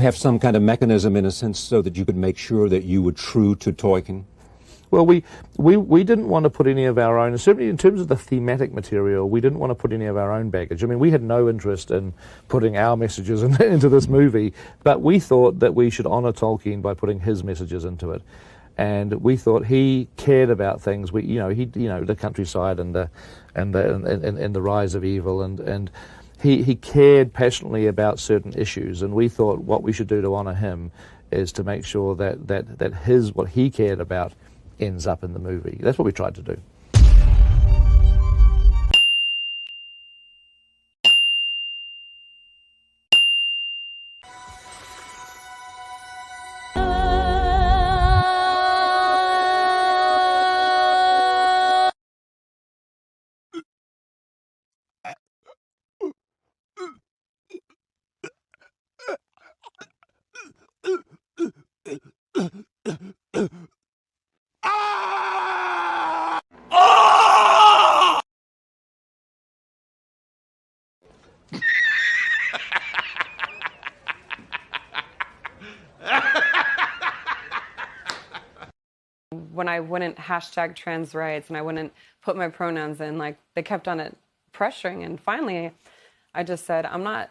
Have some kind of mechanism, in a sense, so that you could make sure that you were true to Tolkien? Well, we didn't want to put any of our own, certainly in terms of the thematic material, we didn't want to put any of our own baggage. I mean, we had no interest in putting our messages into this movie, but we thought that we should honor Tolkien by putting his messages into it. And we thought he cared about things. The countryside and the rise of evil, and he cared passionately about certain issues. And we thought what we should do to honor him is to make sure that what he cared about ends up in the movie. That's what we tried to do. When I wouldn't hashtag trans rights and I wouldn't put my pronouns in, like, they kept on it pressuring. And finally, I just said, I'm not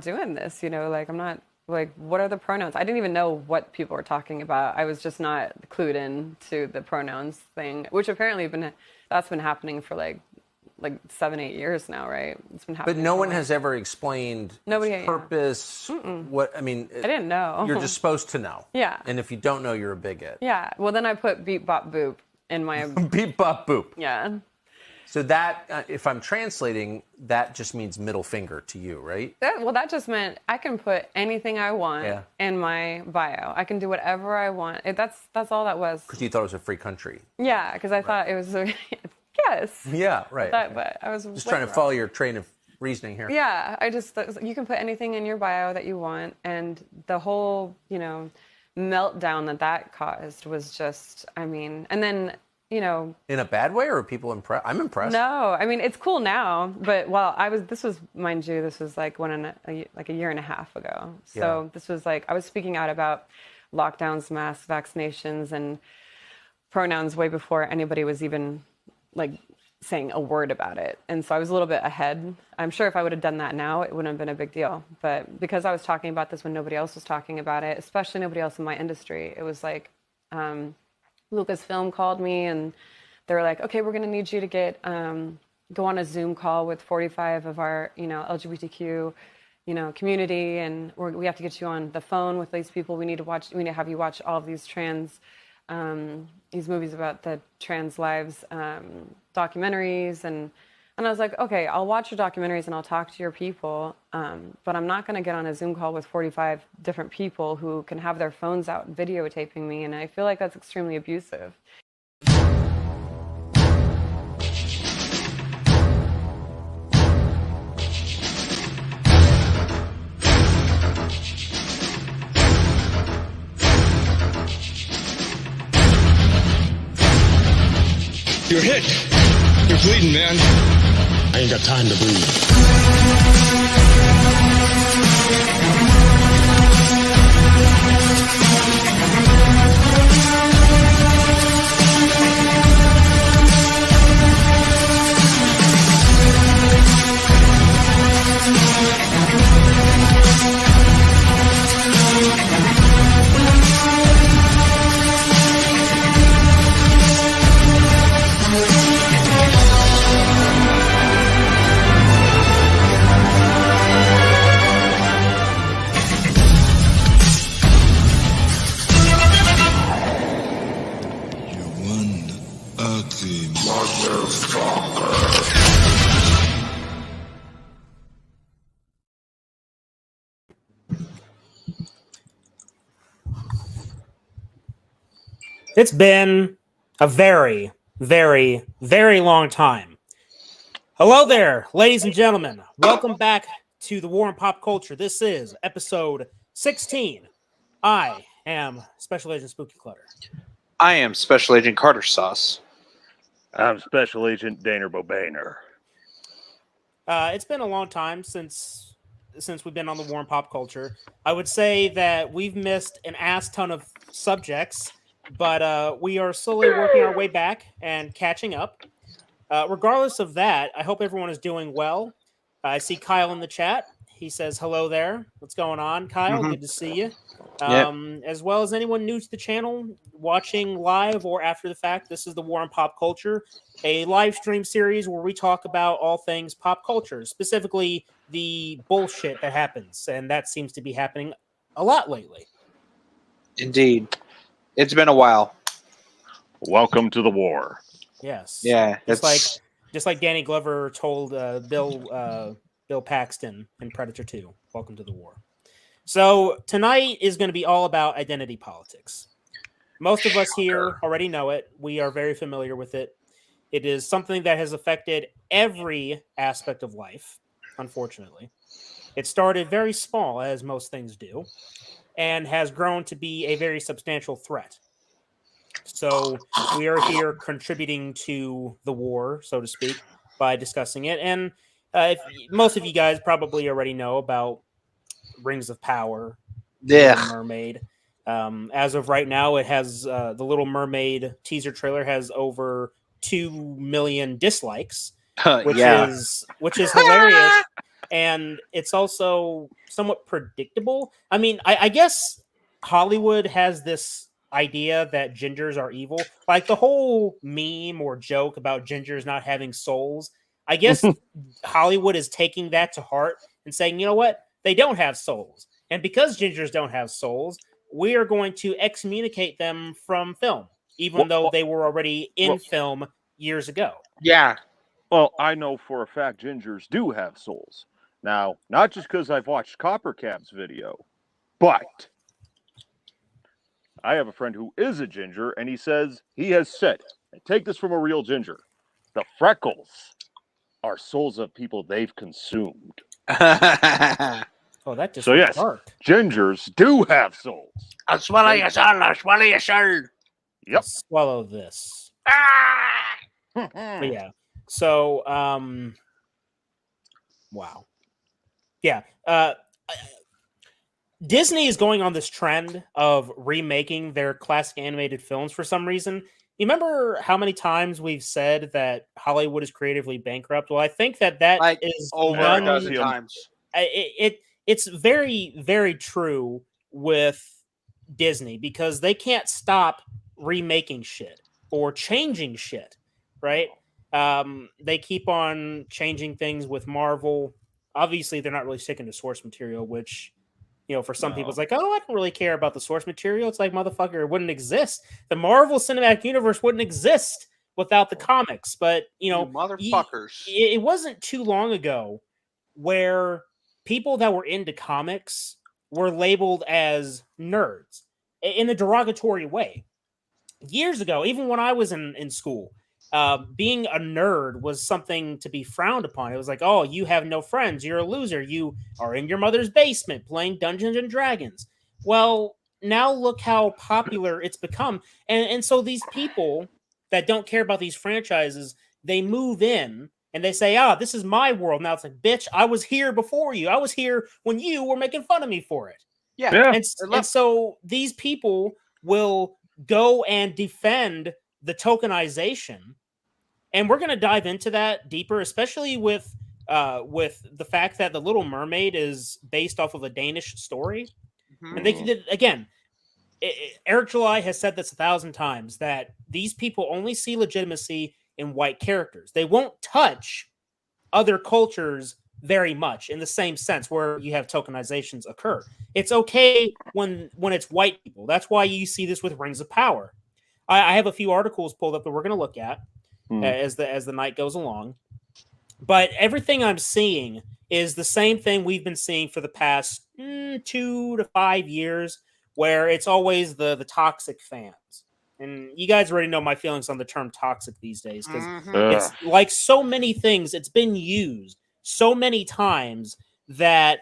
doing this, like, I'm not, like, what are the pronouns? I didn't even know what people were talking about. I was just not clued in to the pronouns thing, which apparently that's been happening for like 7-8 years now, right? It's been happening. But no one has ever explained purpose. What I mean, I didn't know. You're just supposed to know. Yeah. And if you don't know, you're a bigot. Yeah. Well, then I put beep bop boop in my beep bop boop. Yeah. So that, if I'm translating, that just means middle finger to you, right? That just meant I can put anything I want in my bio. I can do whatever I want. That's all that was. Because you thought it was a free country. Yeah, because I thought it was yes. Yeah, right. But I was just trying to follow your train of reasoning here. Yeah, you can put anything in your bio that you want, and the whole, meltdown that caused was just, and then, In a bad way, or are people impressed? I'm impressed. No, it's cool now, but this was, mind you, this was like a year and a half ago. So this was like, I was speaking out about lockdowns, mass vaccinations, and pronouns way before anybody was even like saying a word about it. And so I was a little bit ahead. I'm sure if I would have done that now, it wouldn't have been a big deal. But because I was talking about this when nobody else was talking about it, especially nobody else in my industry, it was like Lucasfilm called me and they were like, okay, we're going to need you to go on a Zoom call with 45 of our, LGBTQ, community. And we have to get you on the phone with these people. We need to have you watch all of these these movies about the trans lives, documentaries, and I was like, okay, I'll watch your documentaries and I'll talk to your people, but I'm not going to get on a Zoom call with 45 different people who can have their phones out videotaping me, and I feel like that's extremely abusive. You're hit. You're bleeding, man. I ain't got time to bleed. It's been a very, very, very long time. Hello there, ladies and gentlemen. Welcome back to the War and Pop Culture. This is episode 16. I am Special Agent Spooky Clutter. I am Special Agent Carter Sauce. I'm Special Agent Daner Bobaner. It's been a long time since since we've been on the War and Pop Culture. I would say that we've missed an ass ton of subjects, but we are slowly working our way back and catching up. Regardless of that, I hope everyone is doing well. I see Kyle in the chat. He says hello there. What's going on, Kyle? Good to see you. As well as anyone new to the channel, watching live or after the fact, this is the War and Pop Culture, a live stream series where we talk about all things pop culture, specifically the bullshit that happens, and that seems to be happening a lot lately. Indeed. It's been a while. Welcome to the war. Yes. Yeah. Just like Danny Glover told Bill Paxton in Predator 2, welcome to the war. So tonight is going to be all about identity politics. Most of us here already know it. We are very familiar with it. It is something that has affected every aspect of life, unfortunately. It started very small, as most things do, and has grown to be a very substantial threat. So we are here contributing to the war, so to speak, by discussing it. And most of you guys probably already know about Rings of Power, Little Mermaid. As of right now, it has the Little Mermaid teaser trailer has over 2 million dislikes, which is hilarious, and it's also somewhat predictable. I mean, I guess Hollywood has this idea that gingers are evil, like the whole meme or joke about gingers not having souls. I guess Hollywood is taking that to heart and saying, you know what? They don't have souls. And because gingers don't have souls, we are going to excommunicate them from film, even though they were already in film years ago. Yeah. Well, I know for a fact gingers do have souls. Now, not just because I've watched Coppercap's video, but I have a friend who is a ginger, and he says he has said, and take this from a real ginger, the freckles are souls of people they've consumed. Oh, that just yes, dark. Gingers do have souls. I'll swallow your soul. I'll swallow your soul. Yep. Swallow this. Ah! But yeah. So, wow. Yeah. Disney is going on this trend of remaking their classic animated films for some reason. You remember how many times we've said that Hollywood is creatively bankrupt? Well, I think that is over a dozen times. It's very, very true with Disney because they can't stop remaking shit or changing shit, right? They keep on changing things with Marvel. Obviously, they're not really sticking to source material, which, you know, for some people, it's like, oh, I don't really care about the source material. It's like, motherfucker, it wouldn't exist. The Marvel Cinematic Universe wouldn't exist without the comics. But, you know, motherfuckers. It wasn't too long ago where people that were into comics were labeled as nerds in a derogatory way. Years ago, even when I was in school, being a nerd was something to be frowned upon. It was like, oh, you have no friends. You're a loser. You are in your mother's basement playing Dungeons and Dragons. Well, now look how popular it's become. And so these people that don't care about these franchises, they move in and they say, this is my world. Now it's like, bitch, I was here before you. I was here when you were making fun of me for it. Yeah. And so these people will go and defend the tokenization. And we're going to dive into that deeper, especially with the fact that The Little Mermaid is based off of a Danish story. Mm-hmm. And they did, again, Eric July has said this 1,000 times, that these people only see legitimacy in white characters. They won't touch other cultures very much in the same sense where you have tokenizations occur. It's okay when it's white people. That's why you see this with Rings of Power. I have a few articles pulled up that we're going to look at as the night goes along. But everything I'm seeing is the same thing we've been seeing for the past 2 to 5 years, where it's always the toxic fans. And you guys already know my feelings on the term toxic these days, because it's like so many things, it's been used so many times that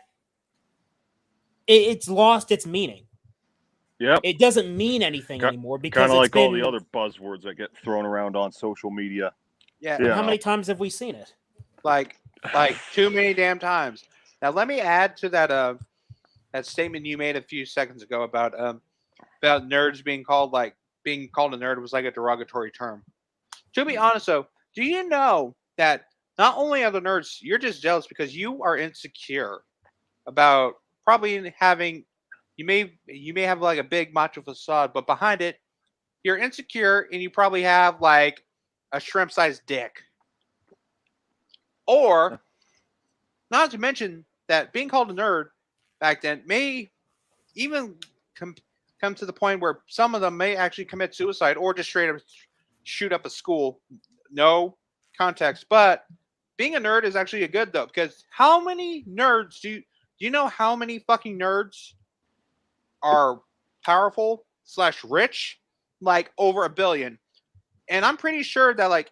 it's lost its meaning. Yep. It doesn't mean anything anymore, because kind of like all the other buzzwords that get thrown around on social media. Yeah. How many times have we seen it? Like too many damn times. Now, let me add to that that statement you made a few seconds ago about nerds being called a nerd was like a derogatory term. To be honest, though, do you know that not only are the nerds, you're just jealous because you are insecure about probably having you may have like a big macho facade, but behind it, you're insecure and you probably have like a shrimp-sized dick. Or, not to mention that being called a nerd back then may even come to the point where some of them may actually commit suicide or just straight up shoot up a school. No context, but being a nerd is actually a good though, because how many nerds do you know how many fucking nerds are powerful / rich? Like over 1 billion. And I'm pretty sure that like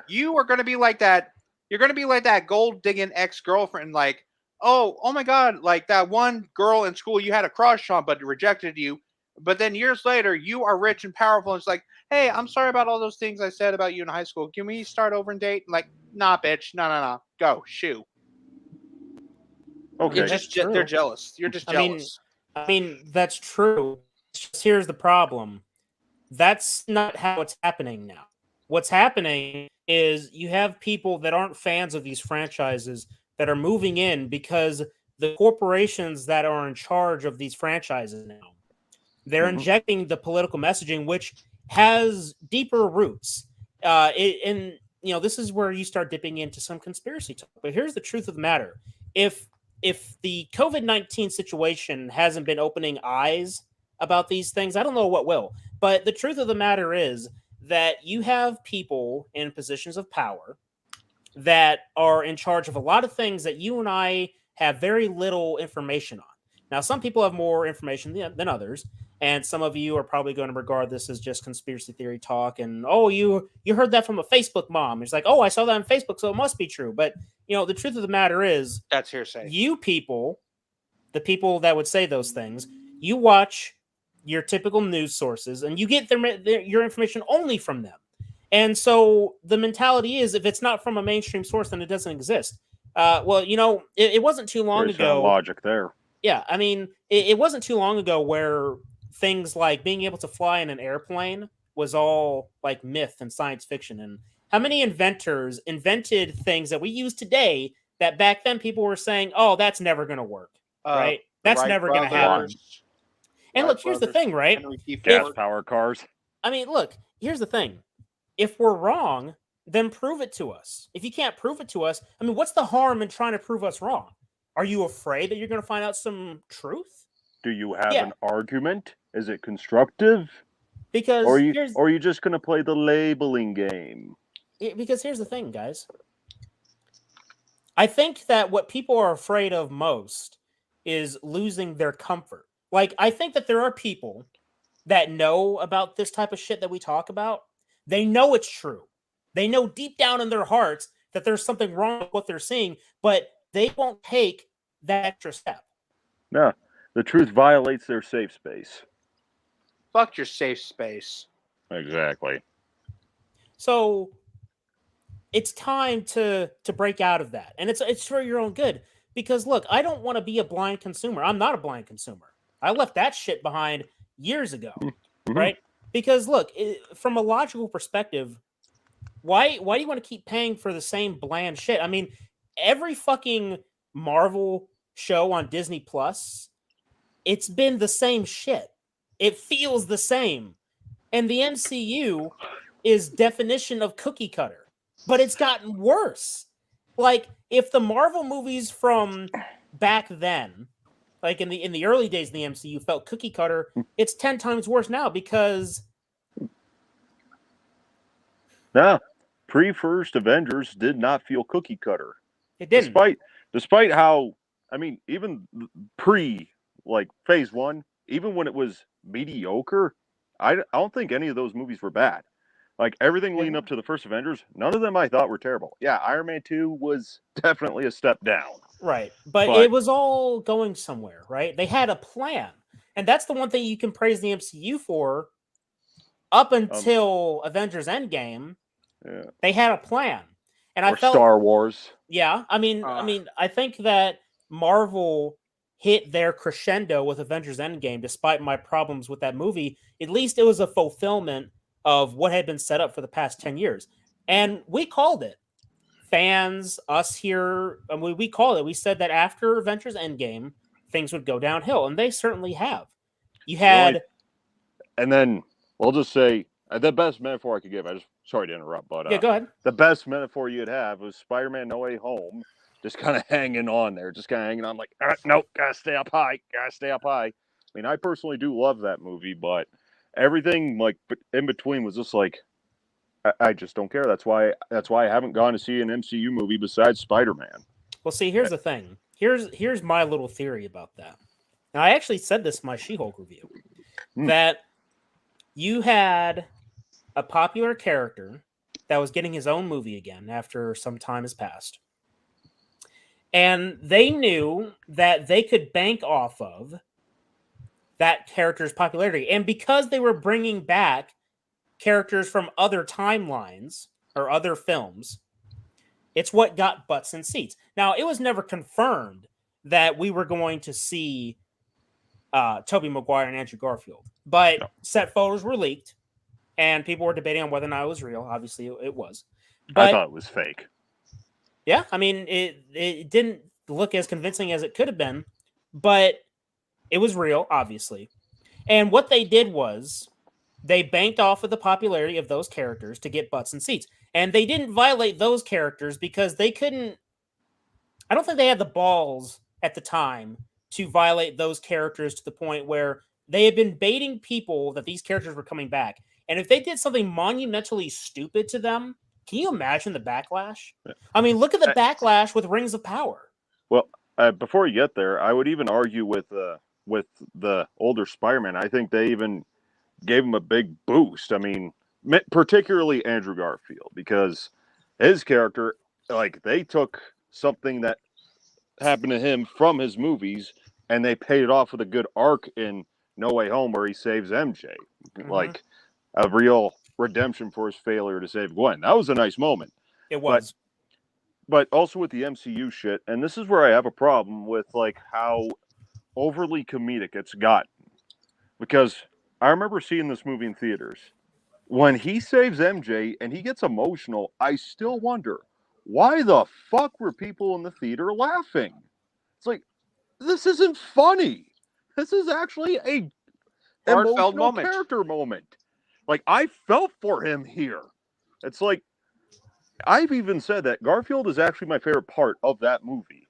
you are gonna be like that. You're gonna be like that gold digging ex-girlfriend, like, oh my god, like that one girl in school you had a crush on but rejected you. But then years later, you are rich and powerful. And it's like, hey, I'm sorry about all those things I said about you in high school. Can we start over and date? Like, nah, bitch. No. Go, shoo. Okay. They're jealous. You're just jealous. I mean, that's true. Just here's the problem. That's not how it's happening now. What's happening is you have people that aren't fans of these franchises that are moving in because the corporations that are in charge of these franchises now, they're injecting the political messaging, which has deeper roots. And this is where you start dipping into some conspiracy talk. But here's the truth of the matter: if the COVID-19 situation hasn't been opening eyes about these things, I don't know what will. But the truth of the matter is that you have people in positions of power that are in charge of a lot of things that you and I have very little information on. Now, some people have more information than others, and some of you are probably going to regard this as just conspiracy theory talk. And you heard that from a Facebook mom. It's like, I saw that on Facebook, so it must be true. But the truth of the matter is, that's hearsay. You people, the people that would say those things, you watch your typical news sources, and you get your information only from them. And so the mentality is, if it's not from a mainstream source, then it doesn't exist. It wasn't too long ago. Logic there. Yeah, I mean, it wasn't too long ago where things like being able to fly in an airplane was all like myth and science fiction. And how many inventors invented things that we use today that back then people were saying, "Oh, that's never going to work," right? That's never going to happen. And look, here's the thing, right? Gas power cars. I mean, look, here's the thing. If we're wrong, then prove it to us. If you can't prove it to us, I mean, what's the harm in trying to prove us wrong? Are you afraid that you're going to find out some truth? Do you have an argument? Is it constructive? Because or are you just going to play the labeling game? Because here's the thing, guys. I think that what people are afraid of most is losing their comfort. Like, I think that there are people that know about this type of shit that we talk about. They know it's true. They know deep down in their hearts that there's something wrong with what they're seeing, but they won't take that extra step. No, the truth violates their safe space. Fuck your safe space. Exactly. So it's time to break out of that. And it's for your own good. Because look, I don't want to be a blind consumer. I'm not a blind consumer. I left that shit behind years ago, right? Because look, from a logical perspective, why do you want to keep paying for the same bland shit? I mean, every fucking Marvel show on Disney Plus, it's been the same shit. It feels the same. And the MCU is definition of cookie cutter, but it's gotten worse. Like, if the Marvel movies from back then, like in the early days of the MCU, felt cookie cutter, it's 10 times worse now because... No, pre-first Avengers did not feel cookie cutter. It didn't. Despite how, I mean, even like phase 1, even when it was mediocre, I don't think any of those movies were bad. Like, everything leading up to the first Avengers, none of them I thought were terrible. Yeah, Iron Man 2 was definitely a step down. Right. But it was all going somewhere, right? They had a plan. And that's the one thing you can praise the MCU for. Up until Avengers Endgame, they had a plan. And I felt Star Wars. Yeah, I mean, I think that Marvel hit their crescendo with Avengers Endgame, despite my problems with that movie, at least it was a fulfillment of what had been set up for the past 10 years. And we called it. Fans, us here, we called it. We said that after Avengers Endgame, things would go downhill, and they certainly have. You had... And then, we'll just say, the best metaphor I could give, sorry to interrupt, but yeah, go ahead. The best metaphor you'd have was Spider-Man No Way Home, just kind of hanging on there, like, nope, gotta stay up high. I mean, I personally do love that movie, but everything like in between was just like, I just don't care. That's why I haven't gone to see an MCU movie besides Spider-Man. Well, see, here's the thing. Here's my little theory about that. Now, I actually said this in my She-Hulk review, that you had a popular character that was getting his own movie again after some time has passed. And they knew that they could bank off of that character's popularity. And because they were bringing back characters from other timelines or other films, it's what got butts in seats. Now, it was never confirmed that we were going to see Tobey Maguire and Andrew Garfield, but set photos were leaked, and people were debating on whether or not it was real. Obviously, it was. But, I thought it was fake. Yeah, I mean, it didn't look as convincing as it could have been, but it was real, obviously. And what they did was they banked off of the popularity of those characters to get butts in seats. And they didn't violate those characters because they couldn't... I don't think they had the balls at the time to violate those characters to the point where they had been baiting people that these characters were coming back. And if they did something monumentally stupid to them, can you imagine the backlash? I mean, look at the backlash with Rings of Power. Well, before you get there, I would even argue with the older Spider-Man. I think they even gave him a big boost. I mean, particularly Andrew Garfield, because his character, like, they took something that happened to him from his movies and they paid it off with a good arc in No Way Home where he saves MJ. Like, a real redemption for his failure to save Gwen. That was a nice moment. It was. But also with the MCU shit, and this is where I have a problem with, like, how overly comedic it's gotten. Because I remember seeing this movie in theaters. When he saves MJ and he gets emotional, I still wonder, why the fuck were people in the theater laughing? It's like, this isn't funny. This is actually a heartfelt emotional character moment. Like, I felt for him here. It's like, I've even said that Garfield is actually my favorite part of that movie.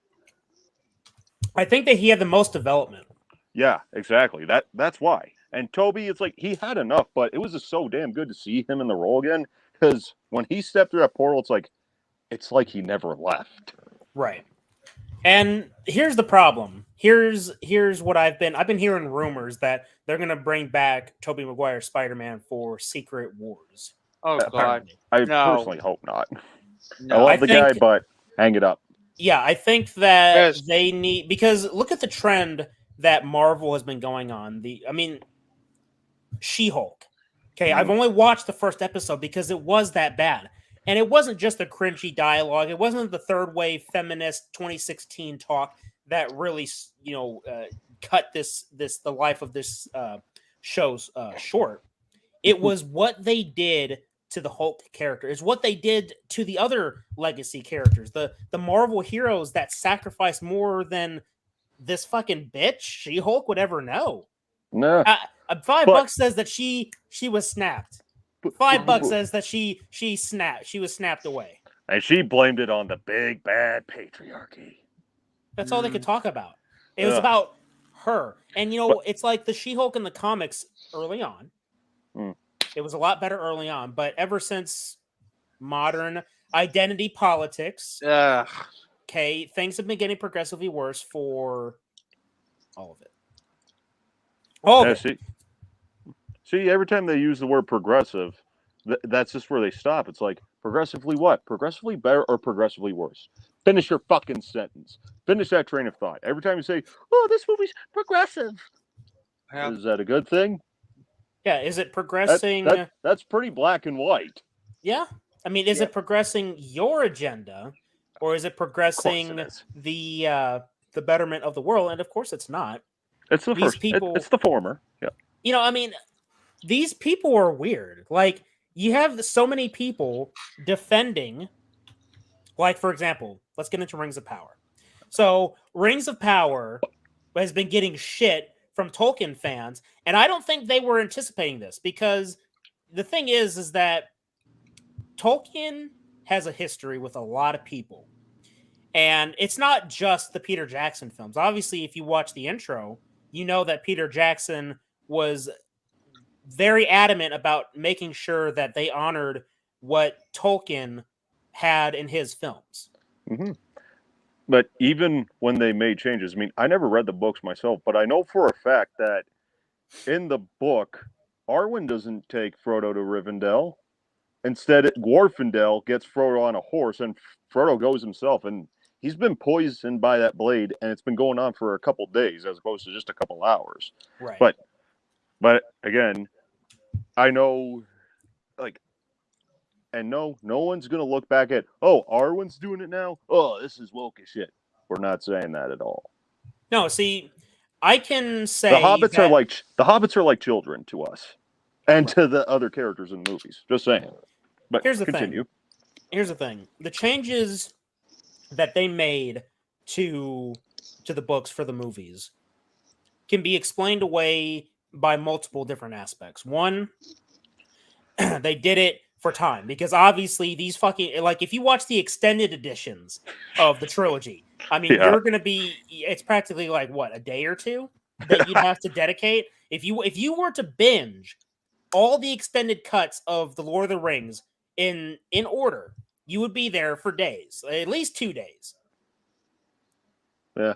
I think that he had the most development. Yeah, exactly. That's why. And Toby, it's like, he had enough, but it was just so damn good to see him in the role again. Because when he stepped through that portal, it's like he never left. Right. And here's the problem. Here's what I've been hearing rumors that they're going to bring back Tobey Maguire's Spider-Man for Secret Wars. Oh, God. I personally hope not. No. I love the guy, but hang it up. Yeah, I think that they need... Because look at the trend that Marvel has been going on. She-Hulk. Okay, I've only watched the first episode because it was that bad. And it wasn't just the cringy dialogue. It wasn't the third wave feminist 2016 talk that really, cut the life of this show's short. It was what they did to the Hulk character. It's what they did to the other legacy characters. The Marvel heroes that sacrificed more than this fucking bitch She-Hulk would ever know. No. $5 says that she was snapped. $5 says that she was snapped away. And she blamed it on the big bad patriarchy. That's all they could talk about. It was about her. And it's like the She-Hulk in the comics early on. It was a lot better early on, but ever since modern identity politics, things have been getting progressively worse for all of it. All of it. See, every time they use the word progressive, that's just where they stop. It's like, progressively what? Progressively better or progressively worse? Finish your fucking sentence. Finish that train of thought. Every time you say, oh, this movie's progressive. Is that a good thing? Yeah, is it progressing? That's pretty black and white. Yeah. I mean, is it progressing your agenda? Or is it progressing the the betterment of the world, and of course it's not. It's the These first. people- It's the former. Yeah. You know, I mean, these people are weird. Like, you have so many people defending, like, for example, let's get into Rings of Power. So, Rings of Power has been getting shit from Tolkien fans, and I don't think they were anticipating this, because the thing is that Tolkien has a history with a lot of people. And it's not just the Peter Jackson films. Obviously, if you watch the intro, you know that Peter Jackson was very adamant about making sure that they honored what Tolkien had in his films. Mm-hmm. But even when they made changes, I mean, I never read the books myself, but I know for a fact that in the book, Arwen doesn't take Frodo to Rivendell. Instead, Glorfindel gets Frodo on a horse, and Frodo goes himself, and he's been poisoned by that blade, and it's been going on for a couple days as opposed to just a couple hours. Right. But again, I know, like, and no one's gonna look back at, oh, Arwen's doing it now. Oh, this is woke as shit. We're not saying that at all. No, see, I can say the hobbits that are like children to us, and to the other characters in the movies. Just saying. But Here's the continue. Here's the thing: the changes that they made to the books for the movies can be explained away by multiple different aspects. One, they did it for time, because obviously these fucking, like, if you watch the extended editions of the trilogy, I mean, Yeah. you're gonna be, it's practically like what, a day or two that you'd have to dedicate if you were to binge all the extended cuts of the Lord of the Rings in order. You would be there for days, at least 2 days. Yeah.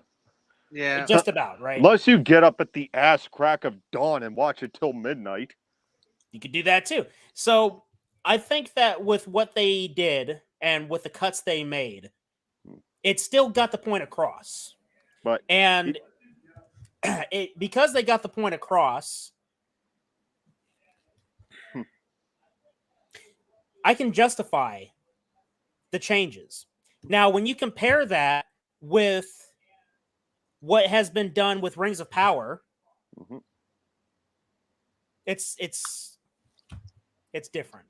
Yeah. Just about, right? Unless you get up at the ass crack of dawn and watch it till midnight. You could do that too. So I think that with what they did and with the cuts they made, it still got the point across. But And because they got the point across, I can justify the changes. Now, when you compare that with what has been done with Rings of Power, Mhm. it's different.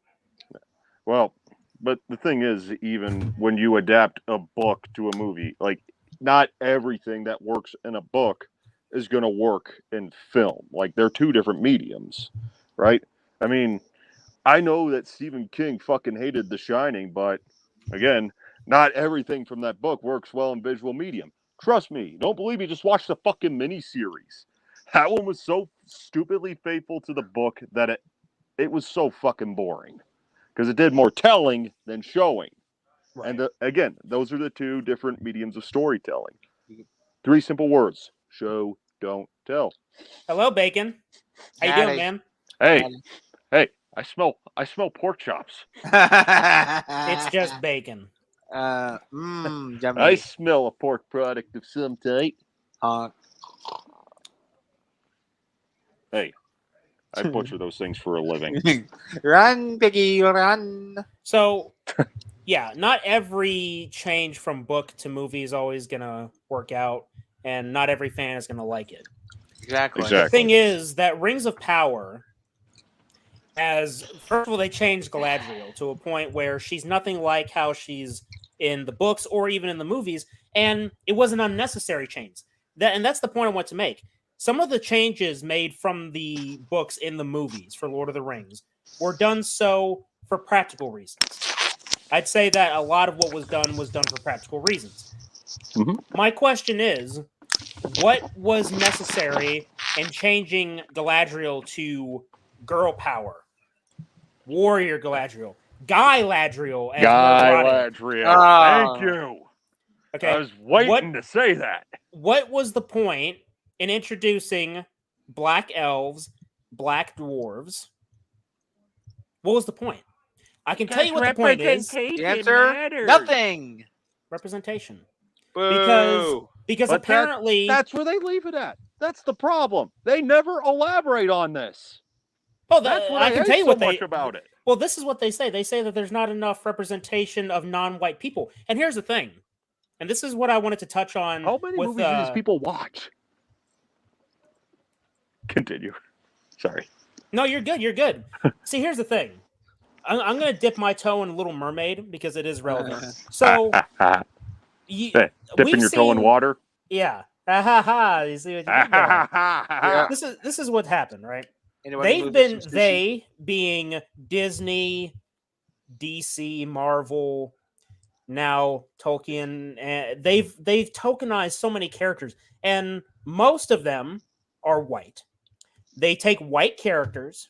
Well, but the thing is, even when you adapt a book to a movie, like, not everything that works in a book is going to work in film. Like, they're two different mediums, right? I mean, I know that Stephen King fucking hated The Shining, but again, not everything from that book works well in visual medium. Trust me, don't believe me, just watch the fucking miniseries. That one was so stupidly faithful to the book that it was so fucking boring. Because it did more telling than showing. Right. And again, those are the two different mediums of storytelling. 3 simple words: show, don't tell. Hello, Bacon. How you doing, man? Hey, I smell pork chops. It's just bacon. Yummy. I smell a pork product of some type. Hey, I butcher those things for a living. Run, piggy, run. So, yeah, not every change from book to movie is always going to work out, and not every fan is going to like it. Exactly. The thing is that Rings of Power, first of all, they changed Galadriel to a point where she's nothing like how she's in the books or even in the movies, and it was an unnecessary change. That's the point I want to make. Some of the changes made from the books in the movies for Lord of the Rings were done so for practical reasons. I'd say that a lot of what was done for practical reasons. Mhm. My question is, what was necessary in changing Galadriel to girl power? Warrior Galadriel. Guy Ladriel. As Guy Mordred. Ladriel. Thank you. Okay. I was waiting to say that. What was the point in introducing black elves, black dwarves? What was the point? I can tell you what the point is. The answer? Nothing. Representation. Boo. Because But apparently that's where they leave it at. That's the problem. They never elaborate on this. That's what I I can hate tell you so what much about it. Well, this is what they say. They say that there's not enough representation of non-white people. And here's the thing. and this is what I wanted to touch on. How many with, movies do these people watch? Continue. Sorry. No, you're good. You're good. See, here's the thing. I'm going to dip my toe in Little Mermaid because it is relevant. So, dipping your toe in water. Yeah. Ha ha ha. You see what you did there? Yeah. This is what happened, right? Anybody They being Disney, DC, Marvel, now Tolkien, and they've tokenized so many characters, and most of them are white. They take white characters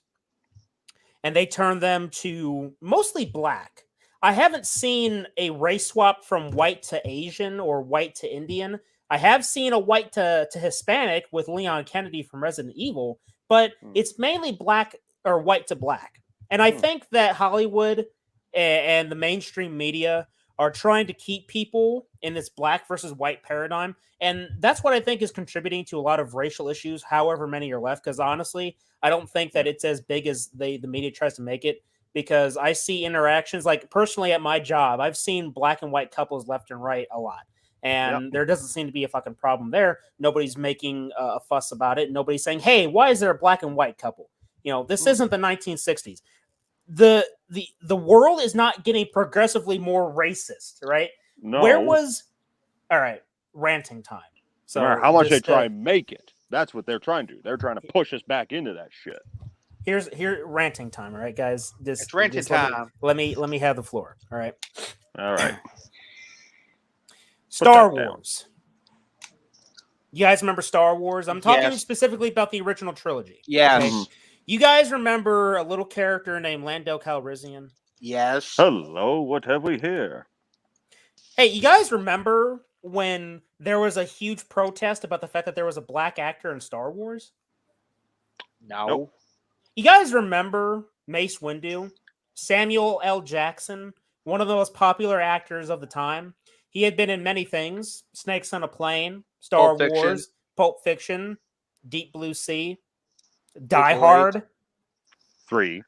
and they turn them to mostly black. I haven't seen a race swap from white to Asian or white to Indian. I have seen a white to Hispanic with Leon Kennedy from Resident Evil, but it's mainly black or white to black. And I think that Hollywood and the mainstream media are trying to keep people in this black versus white paradigm. And that's what I think is contributing to a lot of racial issues, however many are left. Because honestly, I don't think that it's as big as the media tries to make it. Because I see interactions, like personally at my job, I've seen black and white couples left and right a lot. And there doesn't seem to be a fucking problem there. Nobody's making a fuss about it. Nobody's saying, hey, why is there a black and white couple? You know, this isn't the 1960s. The world is not getting progressively more racist, right? No. All right, ranting time. So no matter how much they try and make it, that's what they're trying to do. They're trying to push us back into that shit. Here's ranting time, all right, guys. It's ranting time. Let me have the floor. All right. All right. Star Wars. You guys remember Star Wars? I'm talking specifically about the original trilogy. Yes. Okay? You guys remember a little character named Lando Calrissian? Yes. Hello, what have we here? Hey, you guys remember when there was a huge protest about the fact that there was a black actor in Star Wars? No. Nope. You guys remember Mace Windu? Samuel L. Jackson, one of the most popular actors of the time. He had been in many things: Snakes on a Plane, Star Wars, Pulp Fiction, Deep Blue Sea, Die Hard. 3.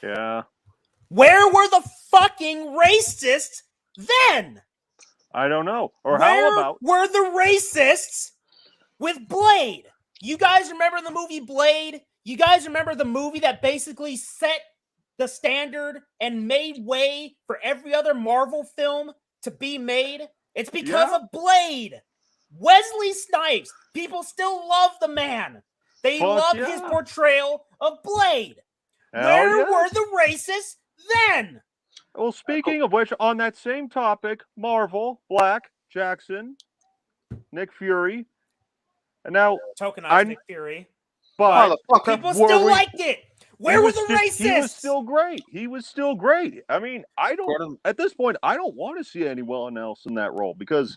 Yeah. Where were the fucking racists then? I don't know. Or Where how about were the racists with Blade? You guys remember the movie Blade? You guys remember the movie that basically set the standard and made way for every other Marvel film to be made? It's because of Blade. Wesley Snipes. People still love the man. They love his portrayal of Blade. Where were the racists then? Well, speaking of which, on that same topic, Marvel, Black, Jackson, Nick Fury, and now tokenized Nick Fury. But people still liked it. Where were the racists? He was still great. He was still great. I mean, I don't. At this point, I don't want to see anyone else in that role because,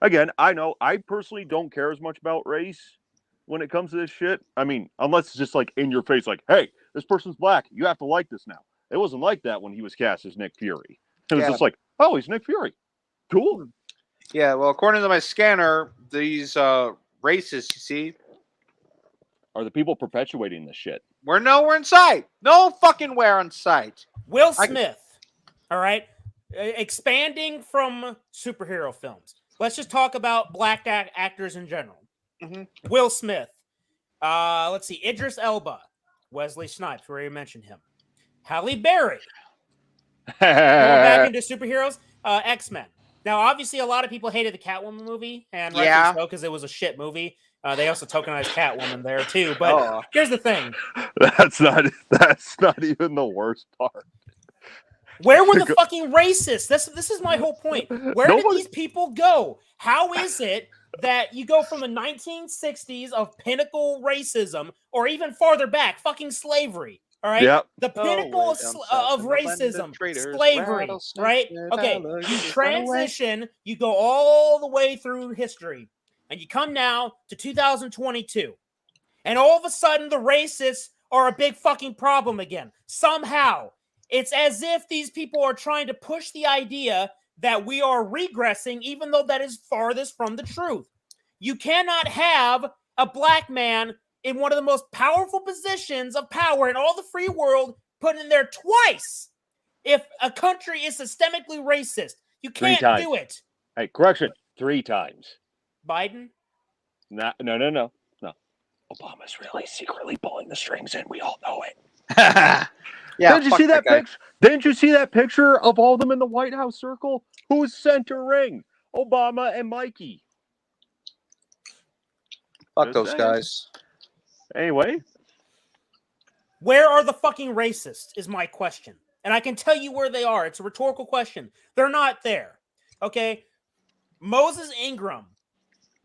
again, I know I personally don't care as much about race when it comes to this shit. I mean, unless it's just like in your face, like, hey, this person's black. You have to like this now. It wasn't like that when he was cast as Nick Fury. It was just like, oh, he's Nick Fury. Cool. Yeah, well, according to my scanner, these racists, you see, are the people perpetuating this shit. We're nowhere in sight. No fucking where in sight. Will Smith. All right. Expanding from superhero films. Let's just talk about black actors in general. Mm-hmm. Will Smith. Let's see. Idris Elba. Wesley Snipes, where you mentioned him. Halle Berry. Going back into superheroes. X-Men. Now, obviously, a lot of people hated the Catwoman movie, and rightfully so, because it was a shit movie. They also tokenized Catwoman there too. But here's the thing: that's not even the worst part. Where were the fucking racists? This is my whole point. Where did these people go? How is it that you go from the 1960s of pinnacle racism, or even farther back, fucking slavery? All right, the pinnacle of racism, slavery. Right? Okay, you transition, you go all the way through history. And you come now to 2022, and all of a sudden the racists are a big fucking problem again. Somehow, it's as if these people are trying to push the idea that we are regressing, even though that is farthest from the truth. You cannot have a black man in one of the most powerful positions of power in all the free world put in there twice. if a country is systemically racist. You 3 can't times. do it. Hey, correction. 3 times. Biden? No. Obama's really secretly pulling the strings, and we all know it. Yeah. Didn't you fuck see that guy. picture? Didn't you see that picture of all of them in the White House circle? Who's centering? Obama and Mikey. Fuck Just those saying. guys. Anyway, Where are the fucking racists is my question. And I can tell you where they are. It's a rhetorical question. They're not there. Okay? Moses Ingram,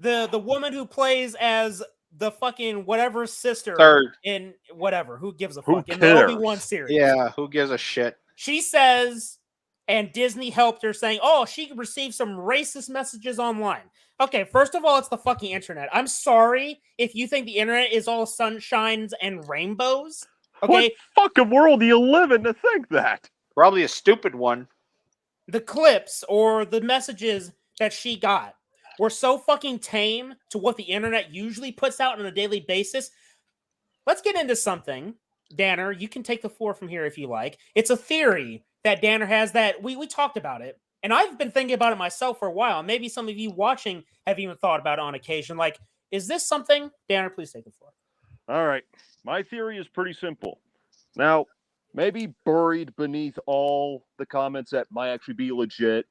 the woman who plays as the fucking whatever sister Third. in whatever, who gives a Who fuck, in the cares? Obi-Wan series. Yeah, who gives a shit? She says, and Disney helped her saying, oh, she received some racist messages online. Okay, first of all, it's the fucking internet. I'm sorry if you think the internet is all sunshines and rainbows. Okay, what fucking world do you live in to think that? Probably a stupid one. the clips or the messages that she got were so fucking tame to what the internet usually puts out on a daily basis. Let's get into something. Danner, you can take the floor from here if you like. It's a theory that Danner has that we talked about it. And I've been thinking about it myself for a while. Maybe some of you watching have even thought about it on occasion. Like, is this something? Danner, please take the floor. All right. My theory is pretty simple. Now, maybe buried beneath all the comments that might actually be legit,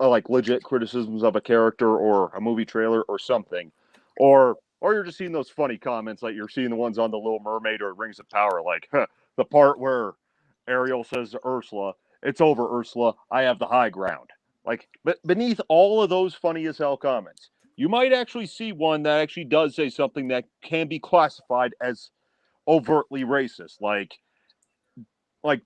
like legit criticisms of a character or a movie trailer or something, or you're just seeing those funny comments, like you're seeing the ones on the Little Mermaid or Rings of Power, like the part where Ariel says to Ursula, "It's over, Ursula. I have the high ground." Like, but beneath all of those funny as hell comments, you might actually see one that actually does say something that can be classified as overtly racist, like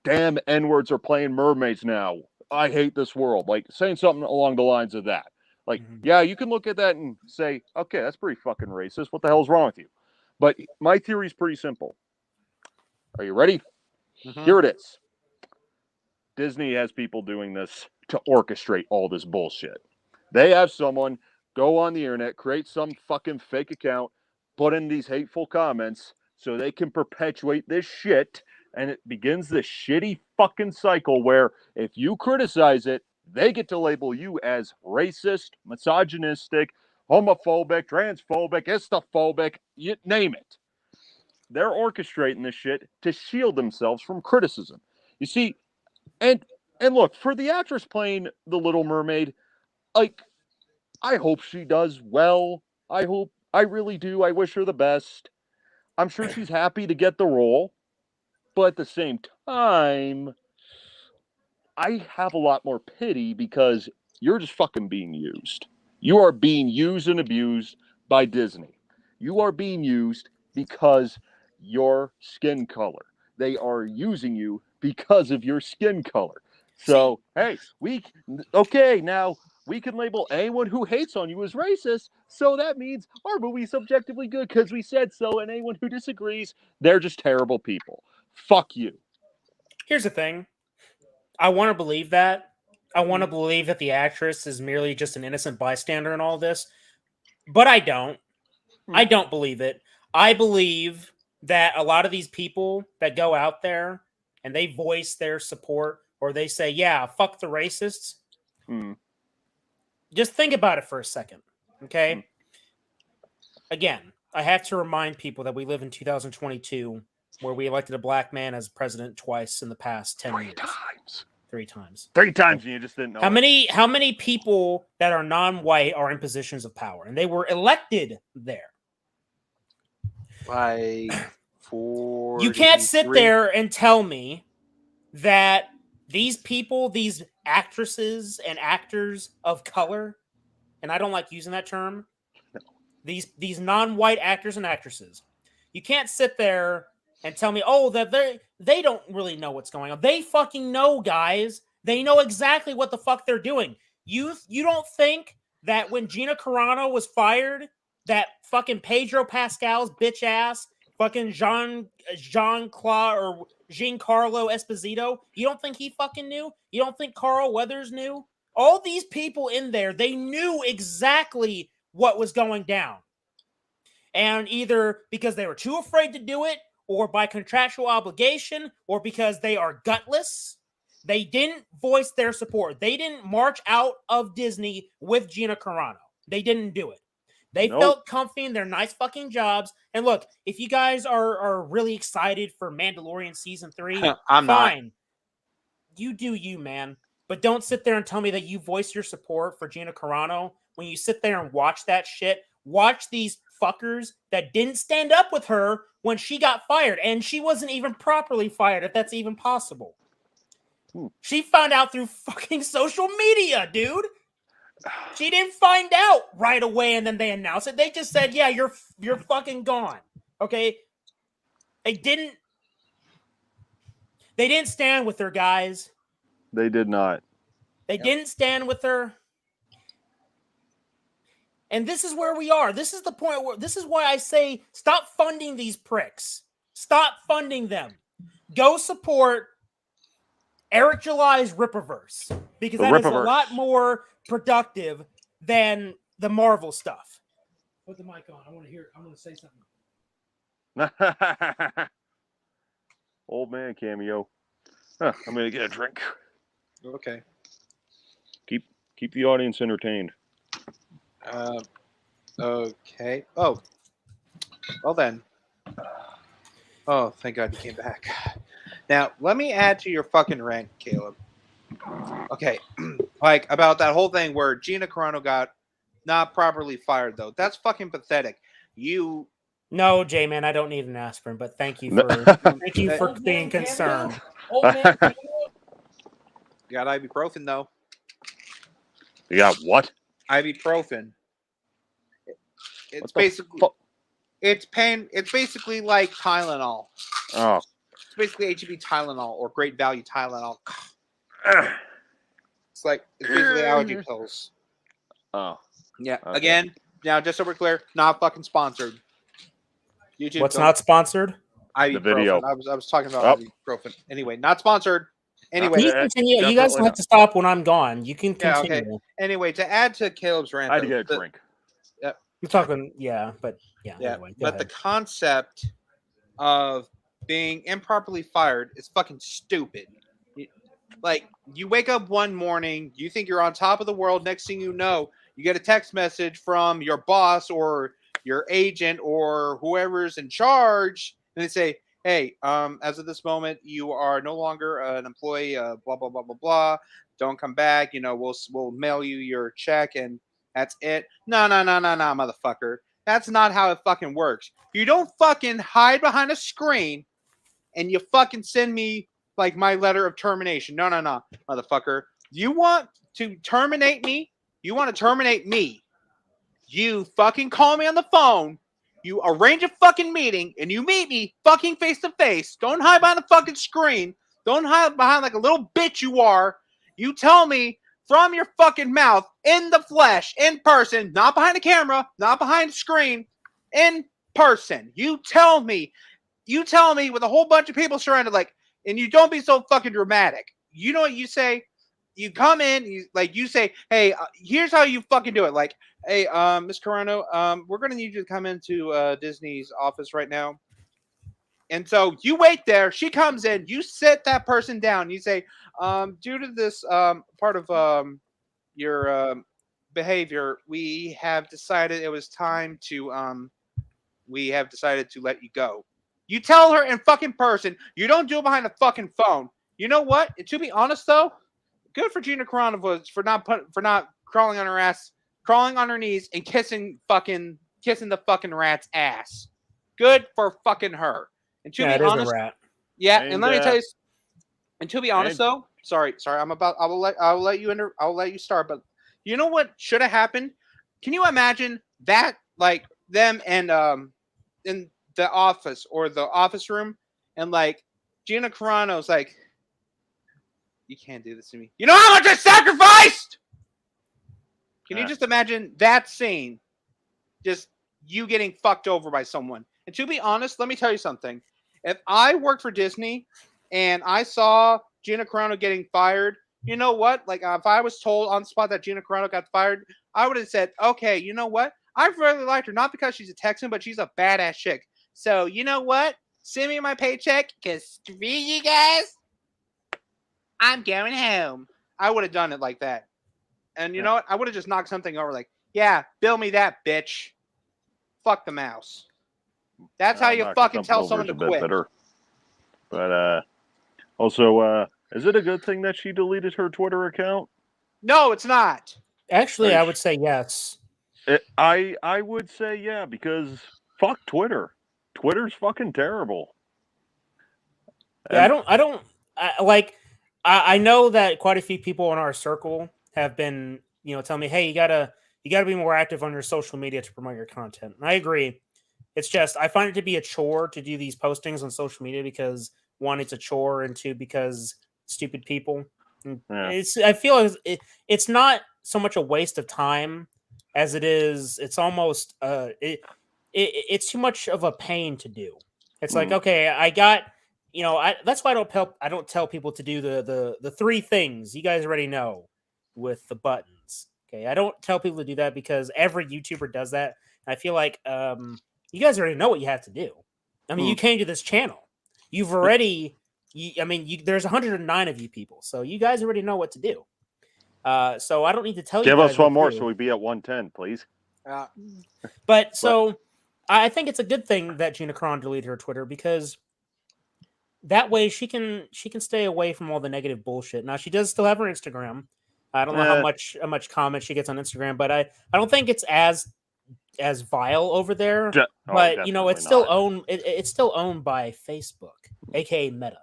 damn N-words are playing mermaids now. I hate this world. Like saying something along the lines of that. Like, yeah, you can look at that and say, okay, that's pretty fucking racist. What the hell's wrong with you? But my theory is pretty simple. Are you ready? Here it is. Disney has people doing this to orchestrate all this bullshit. They have someone go on the internet, create some fucking fake account, put in these hateful comments so they can perpetuate this shit, and it begins this shitty fucking cycle where if you criticize it, they get to label you as racist, misogynistic, homophobic, transphobic, istophobic, you name it. They're orchestrating this shit to shield themselves from criticism. You see, and look, for the actress playing the Little Mermaid, like, I hope she does well. I really do. I wish her the best. I'm sure she's happy to get the role. But at the same time, I have a lot more pity because you're just fucking being used. You are being used and abused by Disney. You are being used because your skin color. They are using you because of your skin color. So, hey, now we can label anyone who hates on you as racist. So that means our movie's objectively good because we said so. And anyone who disagrees, they're just terrible people. Fuck you. Here's the thing. I want to believe that. I want to believe that the actress is merely just an innocent bystander in all this. But I don't. I don't believe it. I believe that a lot of these people that go out there and they voice their support or they say, yeah, fuck the racists. Just think about it for a second. Okay? Again, I have to remind people that we live in 2022 where we elected a black man as president twice in the past 10 years. 3 times. 3 times, and you just didn't know. How many people that are non-white are in positions of power, and they were elected there? By 4. You can't sit there and tell me that these people, these actresses and actors of color, and I don't like using that term, these non-white actors and actresses, you can't sit there and tell me, oh, that they don't really know what's going on. They fucking know, guys. They know exactly what the fuck they're doing. You don't think that when Gina Carano was fired, that fucking Pedro Pascal's bitch ass, fucking Jean-Claude or Giancarlo Esposito, you don't think he fucking knew? You don't think Carl Weathers knew? All these people in there, they knew exactly what was going down. And either because they were too afraid to do it, or by contractual obligation, or because they are gutless, They didn't voice their support. They didn't march out of Disney with Gina Carano. They didn't do it. They felt comfy in their nice fucking jobs. And look, if you guys are really excited for Mandalorian season 3, I'm fine. You do you, man. But don't sit there and tell me that you voice your support for Gina Carano when you sit there and watch that shit. Watch these fuckers that didn't stand up with her when she got fired. And she wasn't even properly fired, if that's even possible. She found out through fucking social media, dude. She didn't find out right away and then they announced it. They just said, yeah, you're fucking gone. Okay? They didn't stand with her, guys. They did not. They didn't stand with her. And this is where we are. This is the point where this is why I say stop funding these pricks. Stop funding them. Go support Eric July's Rippaverse. Because that is a lot more productive than the Marvel stuff. Put the mic on. I want to say something. Old man cameo. Huh, I'm gonna get a drink. Okay. Keep the audience entertained. Okay. Oh. Well then. Oh, thank God you came back. Now, let me add to your fucking rant, Caleb. Okay. Like, about that whole thing where Gina Carano got not properly fired, though. That's fucking pathetic. No, J-Man, I don't need an aspirin, but thank you for being concerned. You got ibuprofen, though. You got what? Ibuprofen. It's basically it's pain. It's basically like Tylenol. Oh. It's basically HEB Tylenol or Great Value Tylenol. It's basically allergy pills. Oh. Yeah. Okay. Again, now just so we're clear, not fucking sponsored. YouTube. What's not sponsored? Ibuprofen. The video. I was talking about ibuprofen. Anyway, not sponsored. Anyway, you continue. You guys don't have to stop when I'm gone. You can continue. Yeah, okay. Anyway, to add to Caleb's rant, I had to get a drink. I'm talking, but anyway, but the concept of being improperly fired is fucking stupid. Like, you wake up one morning, you think you're on top of the world. Next thing you know, you get a text message from your boss or your agent or whoever's in charge, and they say, "Hey, as of this moment, you are no longer an employee. Blah blah blah blah blah. Don't come back. We'll mail you your check, and that's it." No, motherfucker. That's not how it fucking works. You don't fucking hide behind a screen, and you fucking send me like my letter of termination. No, motherfucker. You want to terminate me? You want to terminate me? You fucking call me on the phone. You arrange a fucking meeting and you meet me fucking face to face. Don't hide behind a fucking screen. Don't hide behind like a little bitch you are. You tell me from your fucking mouth, in the flesh, in person, not behind a camera, not behind a screen, in person. You tell me with a whole bunch of people surrounded, and you don't be so fucking dramatic. You know what you say? You come in, you say, "Hey, here's how you fucking do it." Like, "Hey, Miss Carano, we're gonna need you to come into Disney's office right now." And so you wait there. She comes in. You sit that person down. You say, "Due to this part of your behavior, we have decided it was time to we have decided to let you go." You tell her in fucking person. You don't do it behind a fucking phone. You know what? To be honest, though, good for Gina Carano for not crawling on her ass, crawling on her knees, and kissing the fucking rat's ass. Good for fucking her. And to be honest, and let me tell you. And to be honest, though, sorry, I will let you start. But you know what should have happened? Can you imagine that, like, them and in the office or the office room, and like Gina Carano's like, "You can't do this to me. You know how much I sacrificed?" Can you just imagine that scene? Just you getting fucked over by someone. And to be honest, let me tell you something. If I worked for Disney and I saw Gina Carano getting fired, you know what? Like, if I was told on the spot that Gina Carano got fired, I would have said, "Okay, you know what? I've really liked her, not because she's a Texan, but she's a badass chick. So, you know what? Send me my paycheck, because screw you guys. I'm going home. I would have done it like that. And you know what? I would have just knocked something over like, yeah, bill me that, bitch. Fuck the mouse. That's how you fucking tell someone to quit. Better. But also, is it a good thing that she deleted her Twitter account? No, it's not. Actually, I would say yes. I would say yeah, because fuck Twitter. Twitter's fucking terrible. Yeah, I know that quite a few people in our circle have been, telling me, hey, you gotta be more active on your social media to promote your content. And I agree. It's just I find it to be a chore to do these postings on social media because one, it's a chore, and two, because stupid people. Yeah. I feel it's not so much a waste of time as it is. It's almost it's too much of a pain to do. It's like, okay, I got. That's why I don't tell people to do the three things you guys already know with the buttons. Okay, I don't tell people to do that because every YouTuber does that. I feel like you guys already know what you have to do. I mean, you came to this channel. You've already. There's 109 of you people, so you guys already know what to do. So I don't need to tell you. Give us one more, so we be at 110, please. But so I think it's a good thing that Gina Carano deleted her Twitter because. That way she can stay away from all the negative bullshit. Now she does still have her Instagram. I don't know how much comment she gets on Instagram, but I don't think it's as vile over there. But it's still owned. It's still owned by Facebook, aka Meta.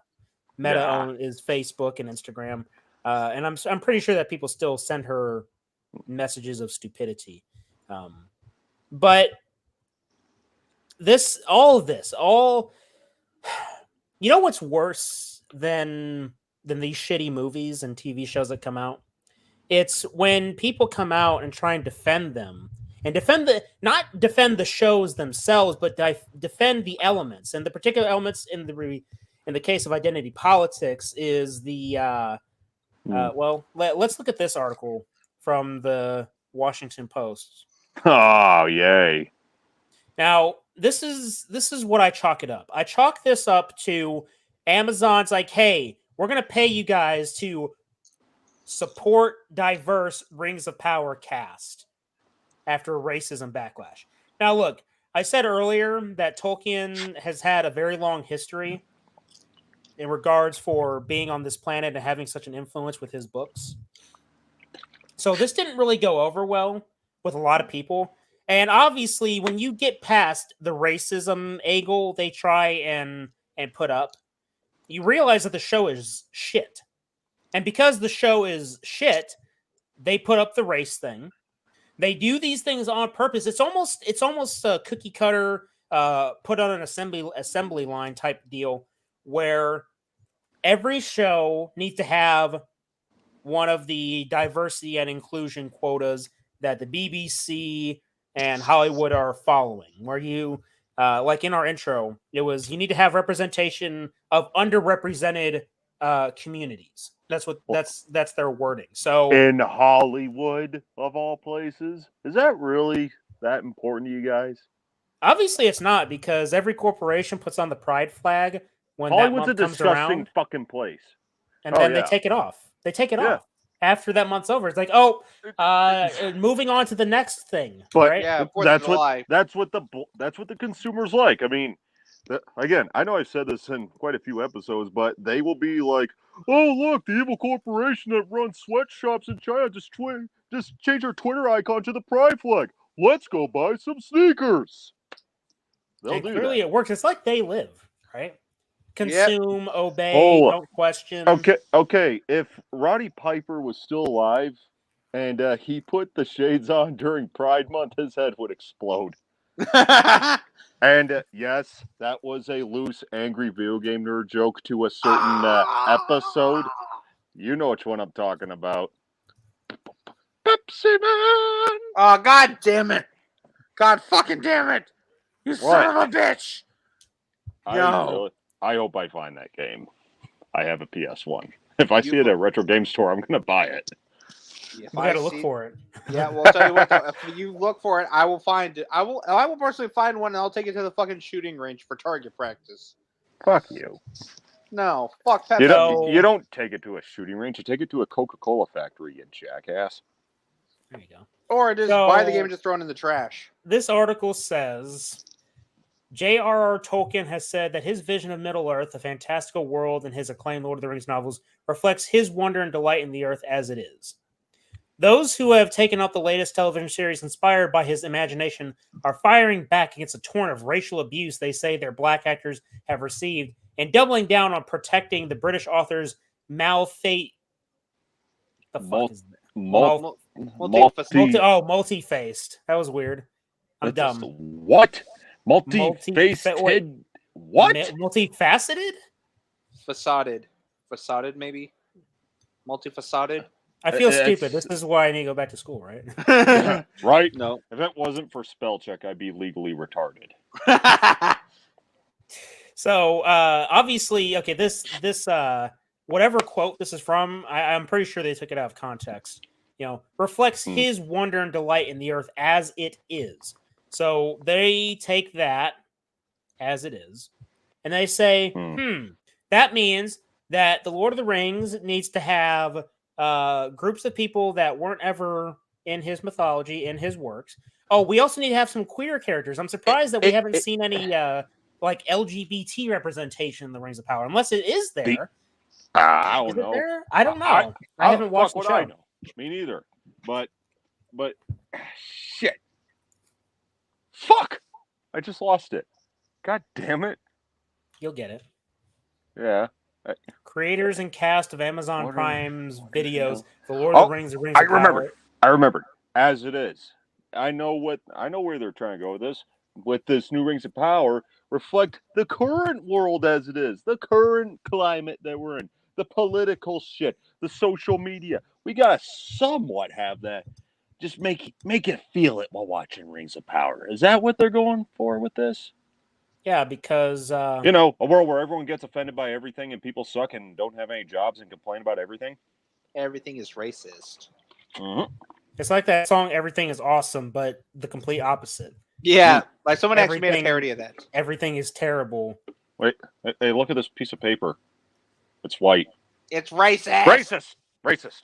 Meta is Facebook and Instagram, and I'm pretty sure that people still send her messages of stupidity. But all of this. You know what's worse than these shitty movies and TV shows that come out? It's when people come out and try and defend them and not defend the shows themselves, but defend the elements. And the particular elements in the case of identity politics is the let's look at this article from the Washington Post. Oh, yay. Now, this is what I chalk it up. I chalk this up to Amazon's like, hey, we're going to pay you guys to support diverse Rings of Power cast after racism backlash. Now, look, I said earlier that Tolkien has had a very long history in regards for being on this planet and having such an influence with his books. So this didn't really go over well with a lot of people. And obviously, when you get past the racism angle they try and put up, you realize that the show is shit. And because the show is shit, they put up the race thing. They do these things on purpose. It's almost a cookie cutter, put on an assembly line type deal, where every show needs to have one of the diversity and inclusion quotas that the BBC and Hollywood are following, where you, like in our intro, it was, you need to have representation of underrepresented communities. That's their wording. So in Hollywood, of all places, is that really that important to you guys? Obviously, it's not, because every corporation puts on the pride flag when Hollywood's that month a comes disgusting around, fucking place, and then they take it off. They take it off. After that month's over, it's like, moving on to the next thing. But right? Yeah, that's what the consumers like. I mean, again, I know I've said this in quite a few episodes, but they will be like, "Oh, look, the evil corporation that runs sweatshops in China just change their Twitter icon to the pride flag. Let's go buy some sneakers." And clearly it works. It's like they live, right? Consume, obey, don't question. Okay. If Roddy Piper was still alive and he put the shades on during Pride Month, his head would explode. And yes, that was a loose, angry video game nerd joke to a certain episode. You know which one I'm talking about. Pepsi Man! Oh, God damn it. God fucking damn it. You son of a bitch. I hope I find that game. I have a PS1. If I see it at a retro game store, I'm going to buy it. You got to look for it. Yeah, well, I'll tell you what, though, if you look for it, I will find it. I will personally find one, and I'll take it to the fucking shooting range for target practice. Fuck you. No, fuck Pepsi. You So- don't take it to a shooting range. You take it to a Coca-Cola factory, you jackass. There you go. Or just buy the game and just throw it in the trash. This article says J.R.R. Tolkien has said that his vision of Middle-earth, a fantastical world in his acclaimed Lord of the Rings novels, reflects his wonder and delight in the earth as it is. Those who have taken up the latest television series inspired by his imagination are firing back against a torrent of racial abuse they say their black actors have received and doubling down on protecting the British author's multi-faced. That was weird. I'm dumb. What? Multi-faced? What? Multifaceted? Facaded, maybe? Multifaceted? I feel stupid. This is why I need to go back to school, right? Right? No. If it wasn't for spell check, I'd be legally retarded. So obviously, okay, this whatever quote this is from, I'm pretty sure they took it out of context. Reflects his wonder and delight in the earth as it is. So they take that as it is, and they say, that means that the Lord of the Rings needs to have groups of people that weren't ever in his mythology, in his works. Oh, we also need to have some queer characters. I'm surprised that we haven't seen any like LGBT representation in the Rings of Power, unless it is there. I don't know. There? I don't know. I haven't watched the show. I know. Me neither. But shit. Fuck! I just lost it. God damn it. You'll get it. Yeah. Creators and cast of Amazon Prime's videos, The Lord of the Rings, The Rings of Power. I remembered. As it is. I know where they're trying to go with this. With this new Rings of Power, reflect the current world as it is, the current climate that we're in, the political shit, the social media. We gotta somewhat have that. Just make it feel it while watching Rings of Power. Is that what they're going for with this? Yeah, because a world where everyone gets offended by everything and people suck and don't have any jobs and complain about everything. Everything is racist. Mm-hmm. It's like that song "Everything Is Awesome," but the complete opposite. Yeah, like someone actually made a parody of that. Everything is terrible. Wait, hey, look at this piece of paper. It's white. It's racist. Racist.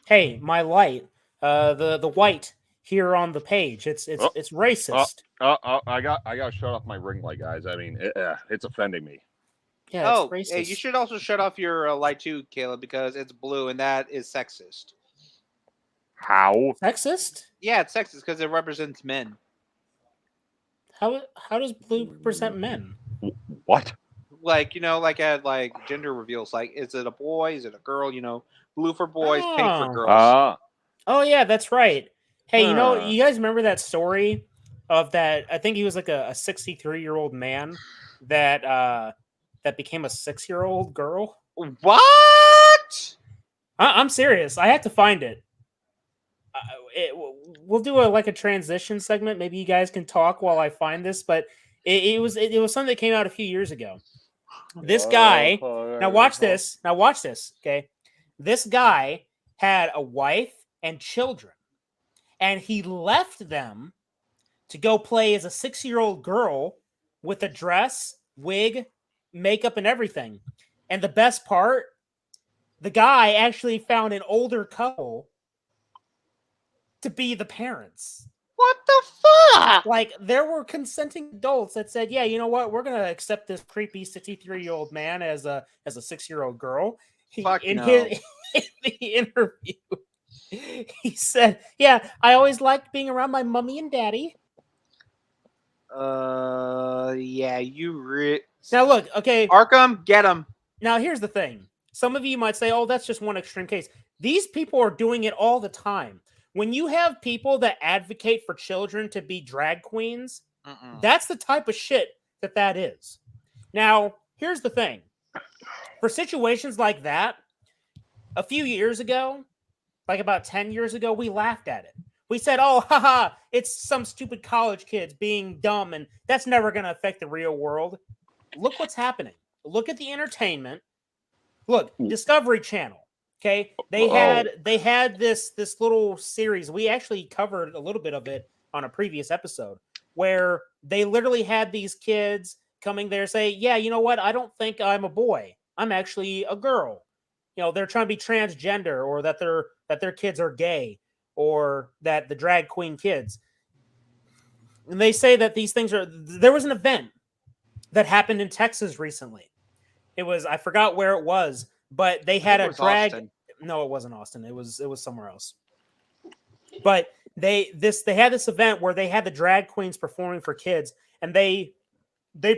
Hey, my light, the white here on the page. It's racist. I got to shut off my ring light, guys. I mean, it's offending me. Yeah, it's racist. Hey, you should also shut off your light too, Caleb, because it's blue and that is sexist. How? Sexist? Yeah, it's sexist because it represents men. How does blue represent men? What? Like, at gender reveals, like, is it a boy? Is it a girl? Blue for boys, pink for girls. Oh yeah, that's right. Hey, you guys remember that story of that? I think he was like a 63-year-old man that became a 6-year-old girl. What? I'm serious. I have to find it. We'll do a transition segment. Maybe you guys can talk while I find this. But it was something that came out a few years ago. This guy. Now watch this. Okay, this guy had a wife and children, and he left them to go play as a 6-year-old girl with a dress, wig, makeup, and everything. And the best part, the guy actually found an older couple to be the parents. What the fuck? Like, there were consenting adults that said, yeah, you know what? We're going to accept this creepy 63-year-old man as a 6-year-old girl. In the interview, he said, yeah, I always liked being around my mommy and daddy. Yeah, Now, look, okay. Arkham, get him. Now, here's the thing. Some of you might say, oh, that's just one extreme case. These people are doing it all the time. When you have people that advocate for children to be drag queens, that's the type of shit that is. Now, here's the thing. For situations like that, a few years ago, like about 10 years ago, we laughed at it. We said, oh, haha, it's some stupid college kids being dumb, and that's never going to affect the real world. Look what's happening. Look at the entertainment. Look, Discovery Channel. Okay, they had this little series. We actually covered a little bit of it on a previous episode where they literally had these kids coming there say, yeah, you know what? I don't think I'm a boy. I'm actually a girl. They're trying to be transgender, or that their kids are gay, or that the drag queen kids. And they say that these things are. There was an event that happened in Texas recently. It was, I forgot where it was, but they had it a was drag. Austin. No, it wasn't Austin. It was somewhere else. But they had this event where they had the drag queens performing for kids, and they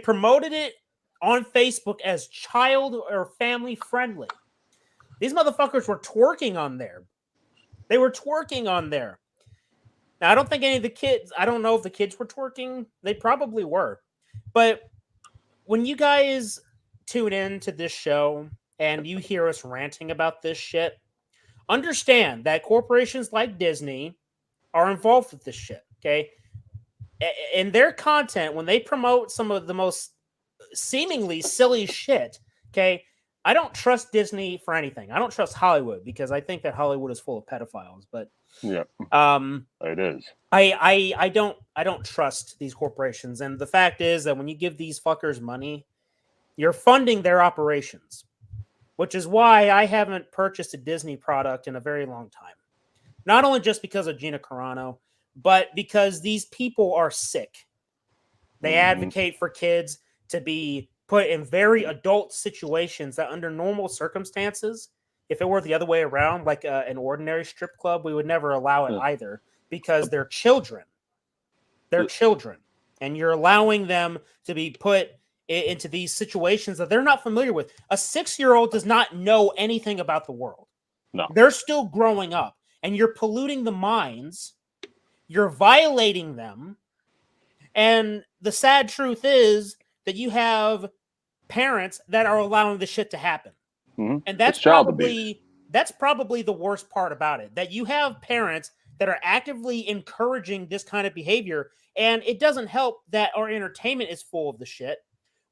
promoted it on Facebook as child or family friendly. These motherfuckers were twerking on there. They were twerking on there. Now, I don't think any of the kids, I don't know if the kids were twerking. They probably were. But when you guys tune in to this show and you hear us ranting about this shit, understand that corporations like Disney are involved with this shit, okay? In their content, when they promote some of the most seemingly silly shit, okay, I don't trust Disney for anything. I don't trust Hollywood because I think that Hollywood is full of pedophiles. But it is. I don't trust these corporations, and the fact is that when you give these fuckers money, you're funding their operations, which is why I haven't purchased a Disney product in a very long time. Not only just because of Gina Carano, but because these people are sick. They advocate for kids to be put in very adult situations that under normal circumstances, if it were the other way around, like an ordinary strip club, we would never allow it either, because they're children. They're children. And you're allowing them to be put into these situations that they're not familiar with. A 6-year-old does not know anything about the world. No. They're still growing up, and you're polluting the minds. You're violating them. And the sad truth is that you have parents that are allowing this shit to happen. Mm-hmm. And that's probably the worst part about it. That you have parents that are actively encouraging this kind of behavior, and it doesn't help that our entertainment is full of the shit.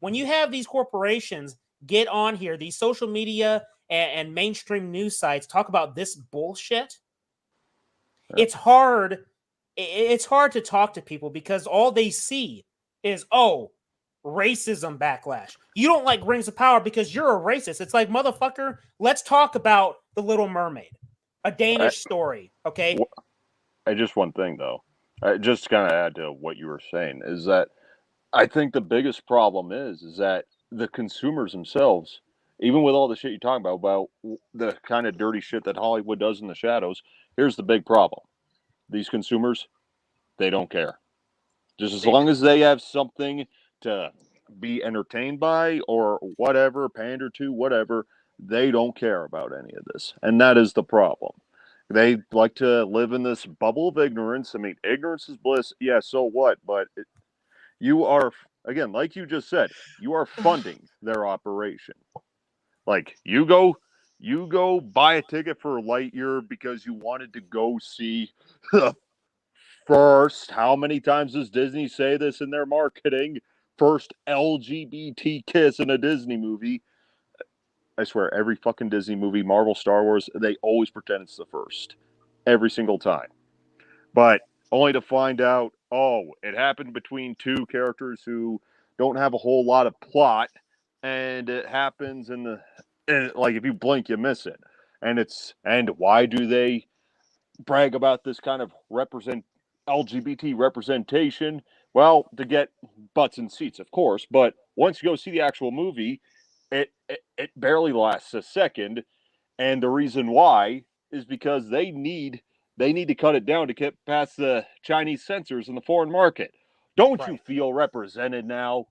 When you have these corporations get on here, these social media and mainstream news sites talk about this bullshit, it's hard. It's hard to talk to people because all they see is, racism backlash. You don't like Rings of Power because you're a racist. It's like, motherfucker, let's talk about The Little Mermaid, a Danish story, okay? Just one thing, though. Just to kind of add to what you were saying, is that I think the biggest problem is that the consumers themselves, even with all the shit you're talking about the kind of dirty shit that Hollywood does in the shadows, here's the big problem. These consumers, they don't care. Just as long as they have something to be entertained by or whatever, pander to, whatever, they don't care about any of this. And that is the problem. They like to live in this bubble of ignorance. I mean, ignorance is bliss. Yeah, so what? But you are, again, like you just said, you are funding their operation. Like, you go buy a ticket for Lightyear because you wanted to go see the first, how many times does Disney say this in their marketing? First LGBT kiss in a Disney movie. I swear, every fucking Disney movie, Marvel, Star Wars, they always pretend it's the first. Every single time. But only to find out, it happened between two characters who don't have a whole lot of plot, and it happens like, if you blink, you miss it. And why do they brag about this kind of LGBT representation? Well, to get butts and seats, of course, but once you go see the actual movie, it barely lasts a second, and the reason why is because they need to cut it down to get past the Chinese censors in the foreign market. Don't you feel represented now?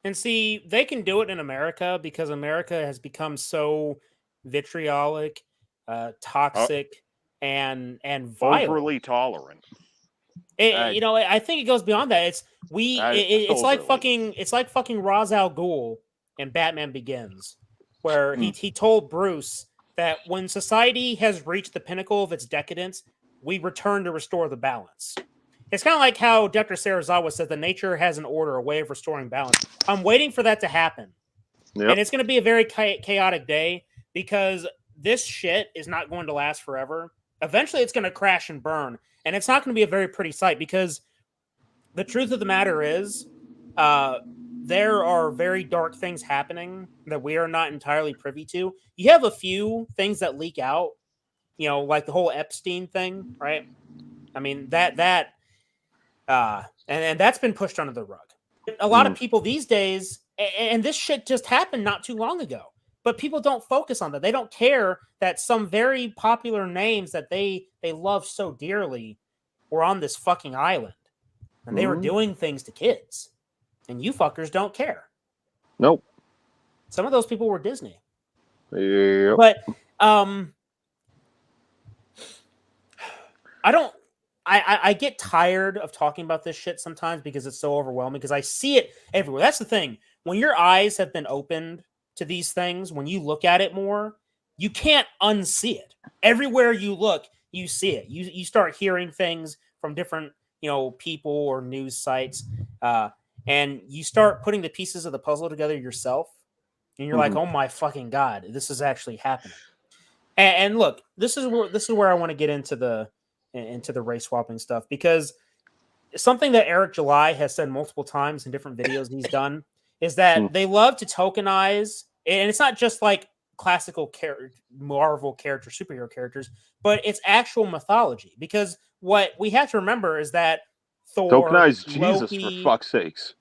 And see, they can do it in America because America has become so vitriolic, toxic, and violent. Overly tolerant. I think it goes beyond that. It's like fucking Ra's al Ghul in Batman Begins, where he told Bruce that when society has reached the pinnacle of its decadence, we return to restore the balance. It's kind of like how Dr. Serizawa said that nature has an order, a way of restoring balance. I'm waiting for that to happen. Yep. And it's going to be a very chaotic day because this shit is not going to last forever. Eventually, it's going to crash and burn. And it's not going to be a very pretty sight because the truth of the matter is there are very dark things happening that we are not entirely privy to. You have a few things that leak out, like the whole Epstein thing, right? I mean, and that's been pushed under the rug. A lot of people these days, and this shit just happened not too long ago, but people don't focus on that. They don't care that some very popular names that they love so dearly were on this fucking island, and they were doing things to kids, and you fuckers don't care. Nope. Some of those people were Disney. Yep. But I get tired of talking about this shit sometimes because it's so overwhelming, because I see it everywhere. That's the thing. When your eyes have been opened to these things, when you look at it more, you can't unsee it. Everywhere you look, you see it. You start hearing things from different, people or news sites, and you start putting the pieces of the puzzle together yourself, and you're like, oh my fucking God, this is actually happening. And look, this is where I want to get into the race swapping stuff, because something that Eric July has said multiple times in different videos he's done is that they love to tokenize, and it's not just like classical Marvel character, superhero characters, but it's actual mythology. Because what we have to remember is that Thor, Tokenized Jesus, Loki, for fuck's sakes.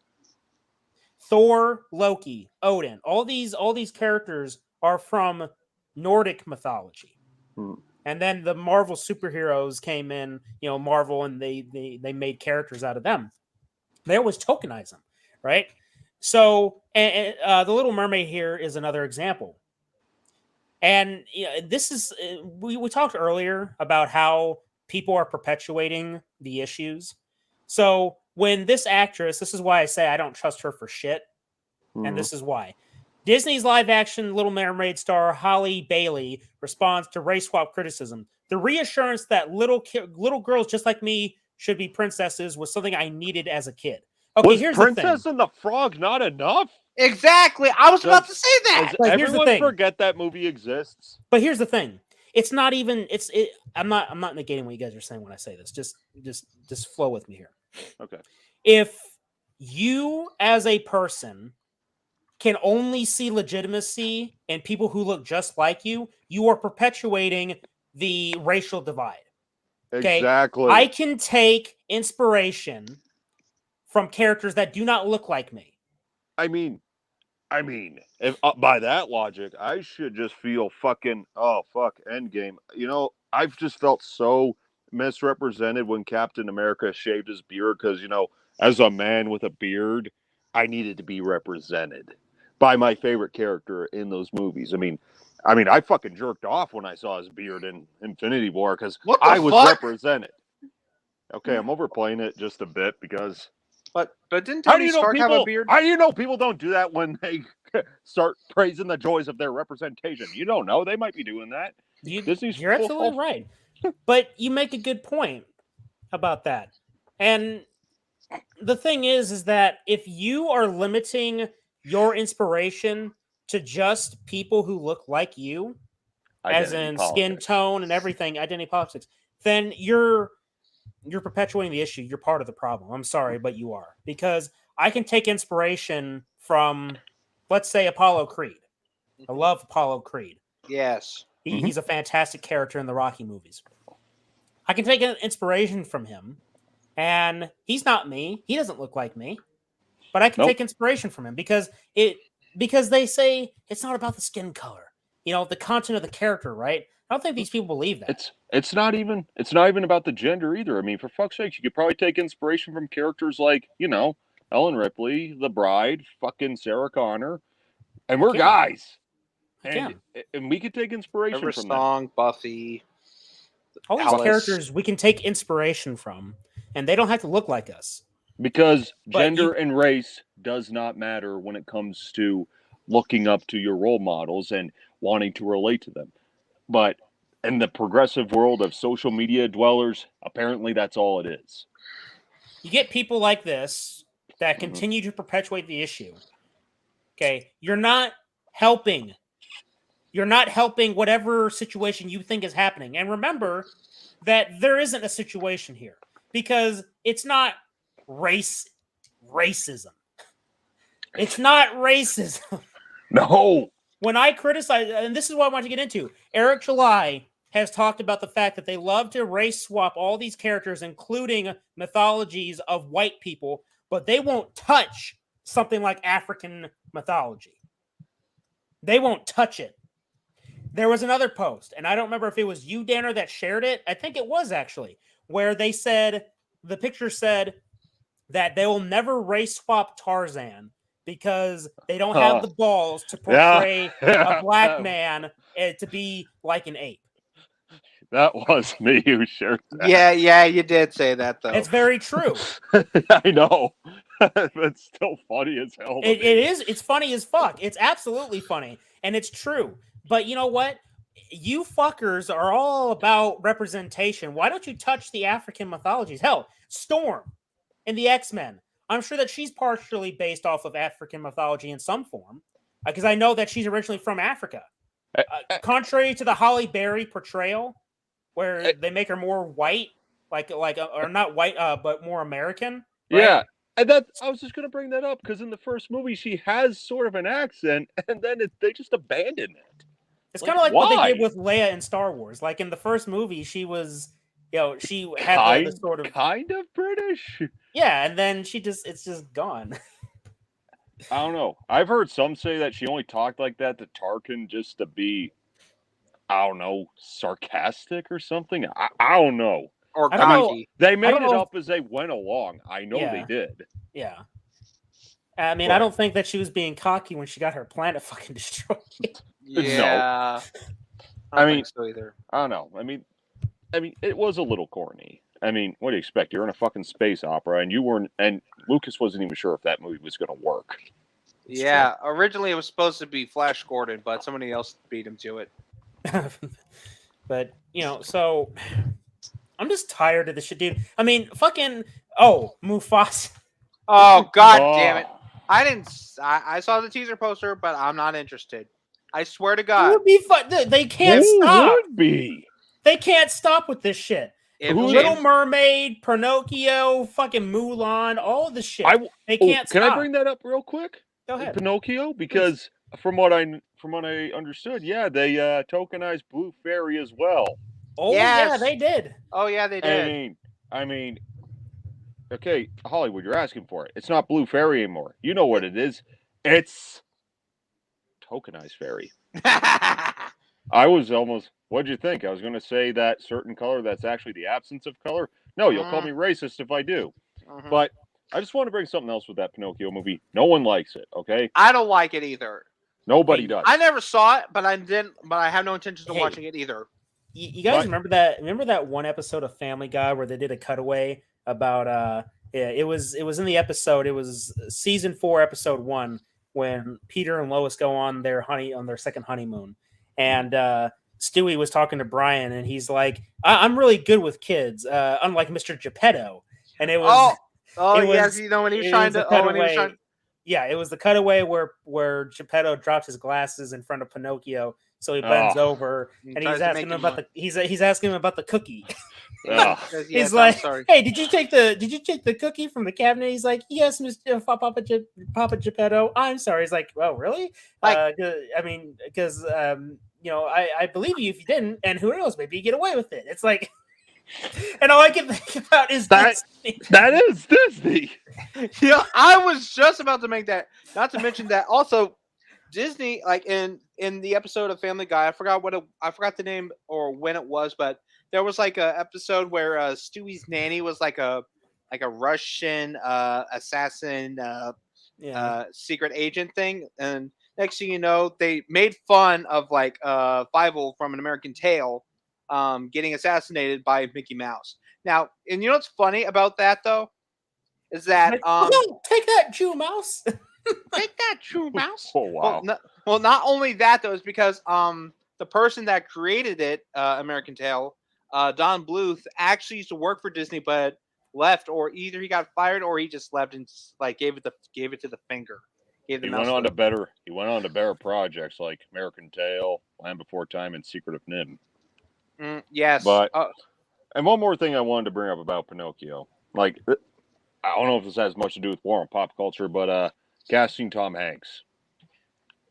Thor, Loki, Odin, all these characters are from Nordic mythology. And then the Marvel superheroes came in, Marvel, and they made characters out of them. They always tokenize them, right? So, and the Little Mermaid here is another example. And this is, we talked earlier about how people are perpetuating the issues. So when this actress, this is why I say I don't trust her for shit, and this is why. Disney's live-action Little Mermaid star Halle Bailey responds to race swap criticism. The reassurance that little girls just like me should be princesses was something I needed as a kid. Okay, Was here's Princess the thing. and the Frog not enough? Exactly. I was about to say that. Does But here's the everyone thing. forget that movie exists? But here's the thing. It's not even. I'm not negating what you guys are saying when I say this. Just flow with me here. Okay. If you as a person can only see legitimacy in people who look just like you, you are perpetuating the racial divide. Okay? Exactly. I can take inspiration from characters that do not look like me. I mean, if by that logic, I should just feel fucking Endgame. I've just felt so misrepresented when Captain America shaved his beard because as a man with a beard, I needed to be represented by my favorite character in those movies. I mean, I fucking jerked off when I saw his beard in Infinity War because I was represented. Okay, I'm overplaying it just a bit because. But didn't Tony Stark have a beard? How do you know people don't do that when they start praising the joys of their representation? You don't know. They might be doing that. You're absolutely right. But you make a good point about that. And the thing is that if you are limiting your inspiration to just people who look like you, as in skin tone and everything, identity politics, then you're perpetuating the issue. You're part of the problem. I'm sorry, but you are. Because I can take inspiration from, let's say, Apollo Creed. I love Apollo Creed. Yes. He's a fantastic character in the Rocky movies. I can take inspiration from him, and he's not me. He doesn't look like me. But I can take inspiration from him because they say it's not about the skin color. The content of the character, right? I don't think these people believe that. It's not even about the gender either. I mean, for fuck's sake, you could probably take inspiration from characters like, Ellen Ripley, The Bride, fucking Sarah Connor, and we're guys. And we could take inspiration from Song, Buffy. All these characters we can take inspiration from, and they don't have to look like us. Because gender and race does not matter when it comes to looking up to your role models and wanting to relate to them. But in the progressive world of social media dwellers, apparently that's all it is. You get people like this that continue to perpetuate the issue. Okay, you're not helping. You're not helping whatever situation you think is happening. And remember that there isn't a situation here because it's not racism. It's not racism. No. When I criticize, and this is what I want to get into, Eric July has talked about the fact that they love to race swap all these characters, including mythologies of white people, but they won't touch something like African mythology. They won't touch it. There was another post, and I don't remember if it was you, Danner, that shared it. I think it was actually, where they said, the picture said that they will never race swap Tarzan because they don't have the balls to portray a black man to be like an ape. That was me who shared that. Yeah, you did say that though. It's very true. I know. That's still funny as hell. It is. It's funny as fuck. It's absolutely funny, and it's true. But you know what? You fuckers are all about representation. Why don't you touch the African mythologies? Hell, Storm in the X-Men. I'm sure that she's partially based off of African mythology in some form, because I know that she's originally from Africa. Contrary to the Halle Berry portrayal, where they make her more white, or not white, but more American. Right? Yeah, and I was just gonna bring that up because in the first movie she has sort of an accent, and then they just abandon it. It's kind of like what they did with Leia in Star Wars. Like in the first movie, she was, she had the sort of kind of British. Yeah, and then it's just gone. I don't know. I've heard some say that she only talked like that to Tarkin just to be, I don't know, sarcastic or something. I don't know. Or cocky. They made it up as they went along. I know they did. Yeah. I mean, I don't think that she was being cocky when she got her planet fucking destroyed. Yeah. I mean, so either. I don't know. I mean, it was a little corny. I mean, what do you expect? You're in a fucking space opera, and Lucas wasn't even sure if that movie was going to work. Yeah, originally it was supposed to be Flash Gordon, but somebody else beat him to it. But so I'm just tired of this shit, dude. I mean, fucking Mufasa. Oh god damn it! I saw the teaser poster, but I'm not interested. I swear to God. It would be fun. They can't stop. Would be. They can't stop with this shit. Little Mermaid, Pinocchio, fucking Mulan, all of the shit. They can't stop. Can I bring that up real quick? Go ahead. Pinocchio, because from what I understood, yeah, they tokenized Blue Fairy as well. Oh yeah, they did. Oh yeah, they did. I mean, okay, Hollywood, you're asking for it. It's not Blue Fairy anymore. You know what it is. It's tokenized fairy. I was almost. What'd you think? I was going to say that certain color that's actually the absence of color. No, you'll call me racist if I do. But I just want to bring something else with that Pinocchio movie. No one likes it. Okay. I don't like it either. Nobody does. I never saw it, but I didn't. But I have no intention of watching it either. You guys remember that? Remember that one episode of Family Guy where they did a cutaway about it was in the episode. It was season 4, episode 1, when Peter and Lois go on their second honeymoon, and Stewie was talking to Brian, and he's like, "I'm really good with kids, unlike Mr. Geppetto." And it was yes, when he was trying to. Yeah, it was the cutaway where Geppetto drops his glasses in front of Pinocchio, so he bends over and he's asking him about he's asking him about the cookie. He's like, "Hey, did you take the cookie from the cabinet?" He's like, "Yes, Mr. Papa Geppetto." I'm sorry. He's like, "Oh, really?" Because I believe you if you didn't, and who knows, maybe you get away with it. It's like, and all I can think about is that is Disney. Yeah, I was just about to make that. Not to mention that also Disney, like in the episode of Family Guy, I forgot the name or when it was, but there was like a episode where Stewie's nanny was like a Russian assassin, secret agent thing, and next thing you know, they made fun of like Fievel from An American Tail getting assassinated by Mickey Mouse. Now, and you know what's funny about that though? Is that take that, Jew Mouse. Take that, Jew Mouse. Oh wow. Well, not only that though, is because the person that created it, American Tail, Don Bluth, actually used to work for Disney, but left, or either he got fired or he just left and like gave it to the finger. He went on to better projects like American Tail, Land Before Time, and Secret of Nim. Yes. But and one more thing I wanted to bring up about Pinocchio. Like, I don't know if this has much to do with war and pop culture, but casting Tom Hanks.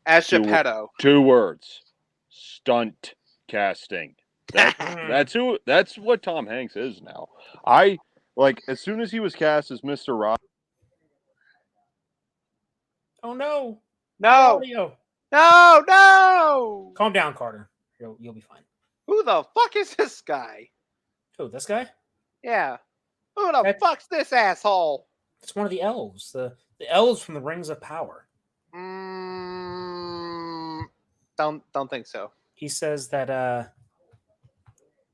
As Two- Geppetto. 2 words. Stunt casting. That's what Tom Hanks is now. I like as soon as he was cast as Mr. Rogers. Oh no! No! Audio. No! Calm down, Carter. You'll be fine. Who the fuck is this guy? Who, this guy? Yeah. Who the That's- fuck's this asshole? It's one of the elves. The elves from the Rings of Power. Don't think so. He says that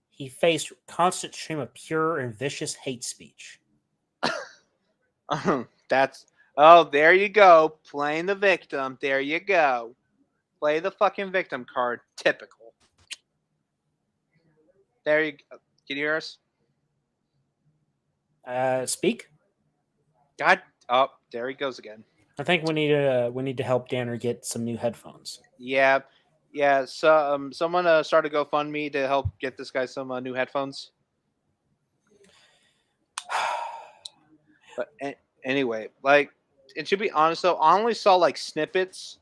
he faced constant stream of pure and vicious hate speech. There you go. Playing the victim. There you go. Play the fucking victim card. Typical. There you go. Can you hear us? Speak. God. Oh, there he goes again. I think we need to help Danner get some new headphones. Yeah. So someone started a GoFundMe to help get this guy some new headphones. But anyway, like, and to be honest though, I only saw like snippets.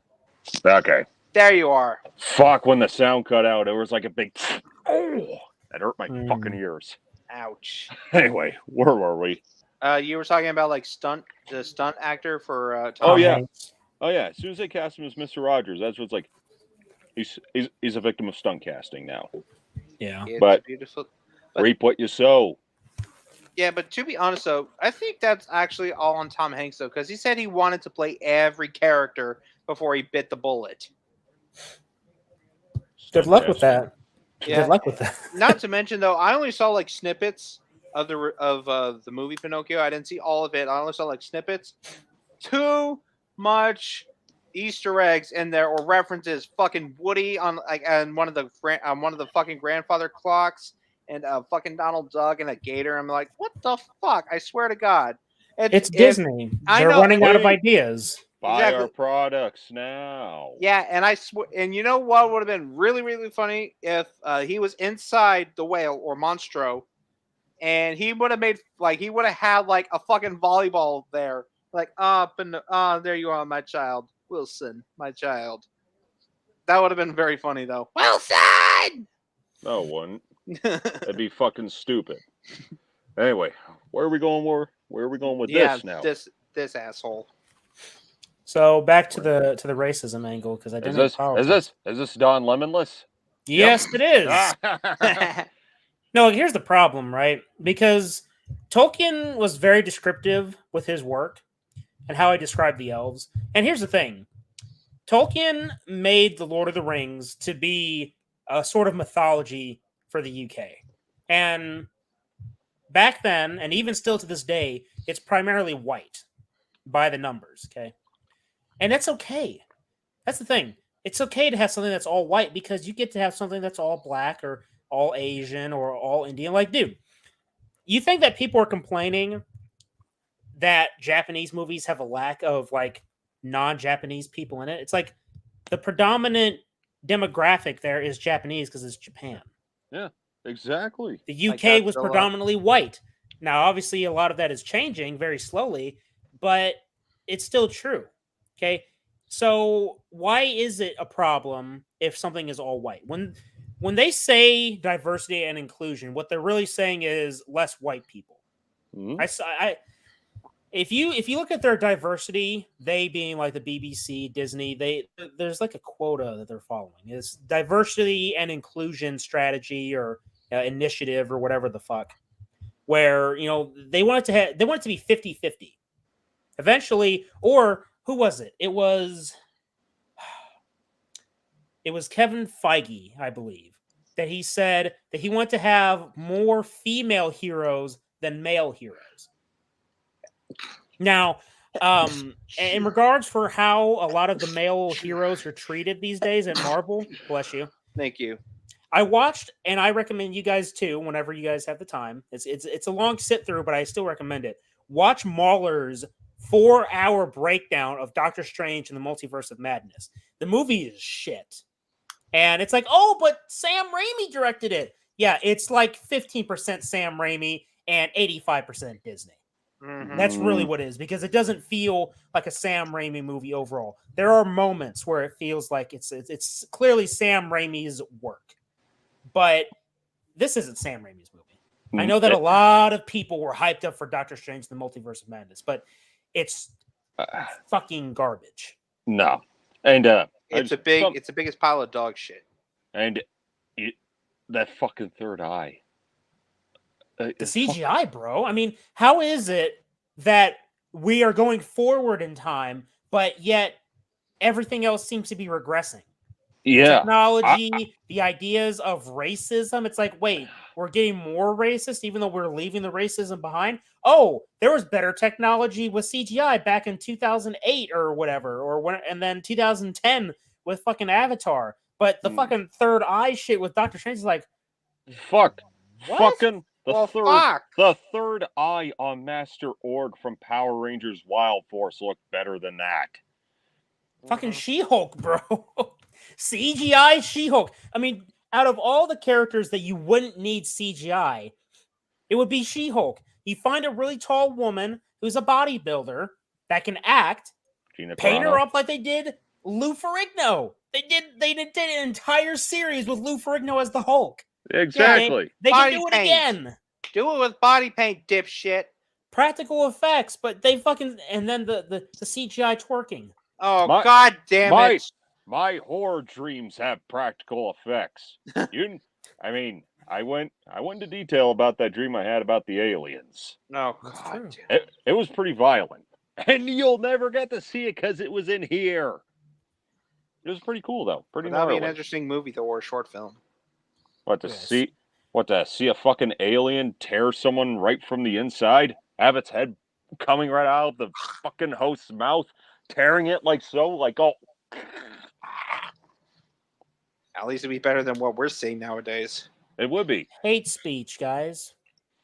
Okay. There you are. Fuck, when the sound cut out, it was like a big oh, that hurt my fucking ears. Ouch. Anyway, where were we? You were talking about like the stunt actor for Oh Tom yeah. Hanks. Oh yeah. As soon as they cast him as Mr. Rogers, that's what's like. He's a victim of stunt casting now. Yeah. It's But beautiful. reap what you sow. Yeah, but to be honest though, I think that's actually all on Tom Hanks though, because he said he wanted to play every character before he bit the bullet. Good luck with that. Yeah. Good luck with that. Not to mention though, I only saw like snippets of the movie Pinocchio. I didn't see all of it. I only saw like snippets. Too much Easter eggs in there or references. Fucking Woody on like on one of the fucking grandfather clocks, and fucking Donald Duck and a gator. I'm like, what the fuck? I swear to God, It's Disney. They're running out of ideas. Buy our products now. Yeah, and I swear, and you know what would have been really, really funny if he was inside the whale or Monstro, and he would have made like he would have had like a fucking volleyball there, like there you are, my child, Wilson, my child. That would have been very funny though. Wilson. No, it wouldn't. That'd be fucking stupid. Anyway, where are we going? Where are we going with this now? This asshole. So back to the racism angle because I didn't. Is this Don Lemonless? Yes, it is. No, here's the problem, right? Because Tolkien was very descriptive with his work and how he described the elves. And here's the thing: Tolkien made the Lord of the Rings to be a sort of mythology for the UK, and back then, and even still to this day, it's primarily white by the numbers. Okay. And that's okay. That's the thing. It's okay to have something that's all white because you get to have something that's all black or all Asian or all Indian. Like, dude, you think that people are complaining that Japanese movies have a lack of like non-Japanese people in it? It's like the predominant demographic there is Japanese because it's Japan. Yeah, exactly. The UK was predominantly white. Now, obviously, a lot of that is changing very slowly, but it's still true. Okay, so why is it a problem if something is all white? When they say diversity and inclusion, what they're really saying is less white people. Mm-hmm. If you look at their diversity, they being like the BBC, Disney, there's like a quota that they're following. It's diversity and inclusion strategy or initiative or whatever the fuck, where they want it to be 50-50. Eventually, or who was it? It was Kevin Feige, I believe, that he said that he wanted to have more female heroes than male heroes. Now, in regards for how a lot of the male heroes are treated these days at Marvel, bless you. Thank you. I watched, and I recommend you guys too, whenever you guys have the time. It's a long sit through, but I still recommend it. Watch Mahler's 4-hour breakdown of Doctor Strange and the Multiverse of Madness. The movie is shit. And it's like, oh, but Sam Raimi directed it. Yeah, it's like 15% Sam Raimi and 85% Disney. That's really what it is, because it doesn't feel like a Sam Raimi movie overall. There are moments where it feels like it's clearly Sam Raimi's work, but this isn't Sam Raimi's movie. I know that a lot of people were hyped up for Doctor Strange: The Multiverse of Madness, but it's fucking garbage. No, and it's the biggest pile of dog shit. And that fucking third eye. The CGI, bro. I mean, how is it that we are going forward in time, but yet everything else seems to be regressing? Yeah. Technology, the ideas of racism. It's like, wait, we're getting more racist even though we're leaving the racism behind? Oh, there was better technology with CGI back in 2008 or whatever, and then 2010 with fucking Avatar. But the fucking third eye shit with Doctor Strange is like, fuck. What? Fucking the third eye on Master Org from Power Rangers Wild Force looked better than that. Fucking She-Hulk, bro. CGI She-Hulk. I mean, out of all the characters that you wouldn't need CGI, it would be She-Hulk. You find a really tall woman who's a bodybuilder that can act, paint her up like they did Lou Ferrigno. They did an entire series with Lou Ferrigno as the Hulk. Exactly. Yeah, they can do it again. Do it with body paint, dipshit. Practical effects, but they fucking, and then the CGI twerking. Oh, god damn it. My horror dreams have practical effects. I went into detail about that dream I had about the aliens. No, god. It was pretty violent. And you'll never get to see it because it was in here. It was pretty cool, though. That'd be an interesting movie, though, or a short film. To see a fucking alien tear someone right from the inside, have its head coming right out of the fucking host's mouth, tearing it like oh. At least it'd be better than what we're seeing nowadays. It would be. Hate speech, guys.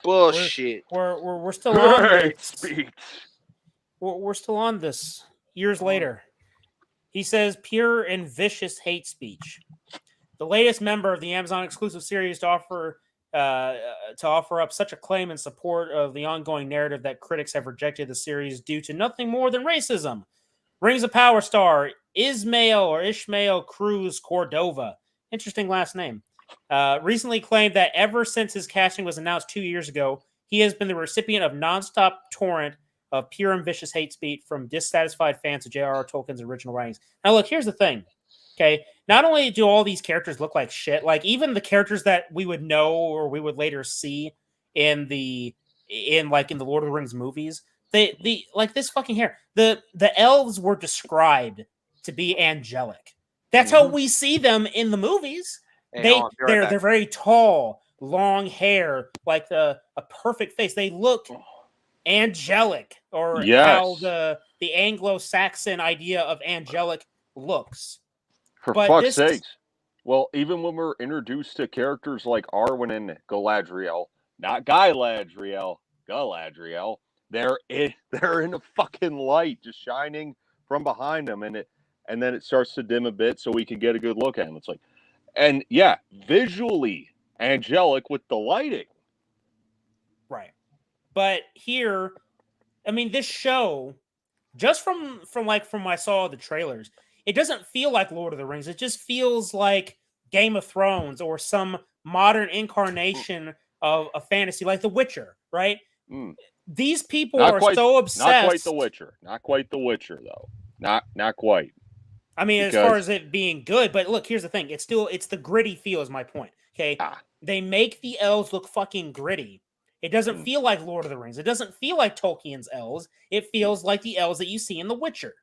Bullshit. We're still on hate speech. We're still on this years later. He says pure and vicious hate speech. The latest member of the Amazon exclusive series to offer up such acclaim and support of the ongoing narrative that critics have rejected the series due to nothing more than racism. Rings of Power star Ishmael Cruz Cordova, interesting last name, recently claimed that ever since his casting was announced 2 years ago, he has been the recipient of nonstop torrent of pure and vicious hate speech from dissatisfied fans of J.R.R. Tolkien's original writings. Now, look, here's the thing. Okay, not only do all these characters look like shit, like even the characters that we would know or we would later see in the Lord of the Rings movies, the like this fucking hair. The elves were described to be angelic. That's how we see them in the movies. They're very tall, long hair, like a perfect face. They look angelic, or how the Anglo-Saxon idea of angelic looks. For fuck's sakes. Well, even when we're introduced to characters like Arwen and Galadriel, not Galadriel, Galadriel, they're in the fucking light, just shining from behind them, and then it starts to dim a bit so we can get a good look at them. It's like, and yeah, visually angelic with the lighting. Right. But here, I mean, this show, just from I saw the trailers, it doesn't feel like Lord of the Rings. It just feels like Game of Thrones or some modern incarnation of a fantasy, like The Witcher, right? These people are so obsessed. Not quite The Witcher. Not quite The Witcher, though. Not quite. I mean, as far as it being good, but look, here's the thing. It's the gritty feel is my point, okay? They make the elves look fucking gritty. It doesn't feel like Lord of the Rings. It doesn't feel like Tolkien's elves. It feels like the elves that you see in The Witcher.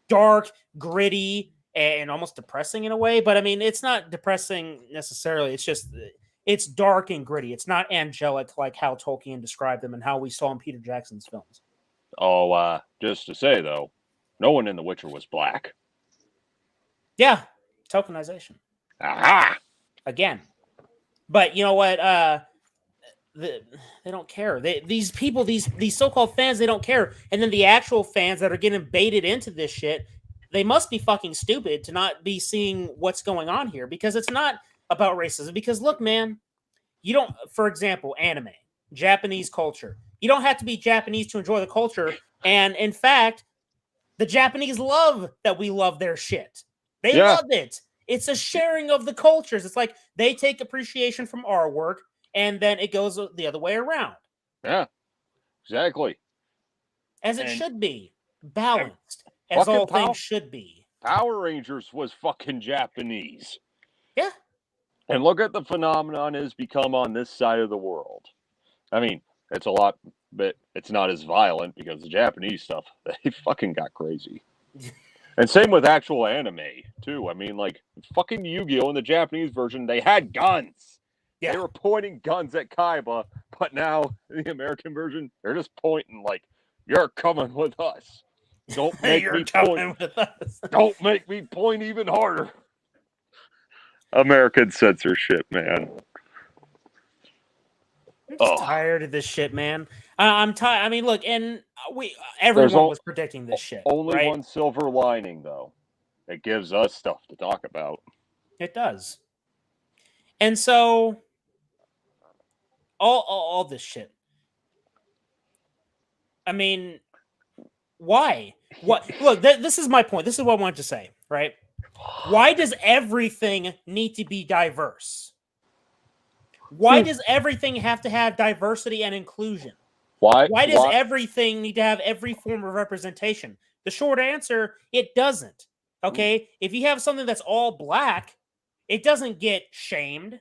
Dark, gritty, and almost depressing in a way. But I mean, it's not depressing necessarily. It's just, it's dark and gritty. It's not angelic like how Tolkien described them and how we saw in Peter Jackson's films. Oh, just to say, though, no one in The Witcher was black. Yeah, tokenization. Aha! Again. But you know what? They don't care. These people, these so-called fans, they don't care. And then the actual fans that are getting baited into this shit, they must be fucking stupid to not be seeing what's going on here, because it's not about racism. Because look, man, you don't, for example, anime. Japanese culture. You don't have to be Japanese to enjoy the culture. And in fact, the Japanese love that we love their shit. They love it. It's a sharing of the cultures. It's like they take appreciation from our work, and then it goes the other way around. Yeah, exactly. As it should be. Balanced. As all things should be. Power Rangers was fucking Japanese. Yeah. And look at the phenomenon has become on this side of the world. I mean, it's a lot, but it's not as violent because the Japanese stuff, they fucking got crazy. And same with actual anime, too. I mean, like, fucking Yu-Gi-Oh! In the Japanese version, they had guns. Yeah. They were pointing guns at Kaiba, but now, in the American version, they're just pointing like, you're coming with us. Don't make me point. With us. Don't make me point even harder. American censorship, man. I'm just tired of this shit, man. I'm tired. I mean, look, and everyone was predicting this shit. Only one silver lining, though. It gives us stuff to talk about. It does. And so, all this shit. I mean, why? What? Look, this is my point. This is what I wanted to say, right? Why does everything need to be diverse? Why does everything have to have diversity and inclusion? Why does everything need to have every form of representation? The short answer, it doesn't. Okay? If you have something that's all black, it doesn't get shamed.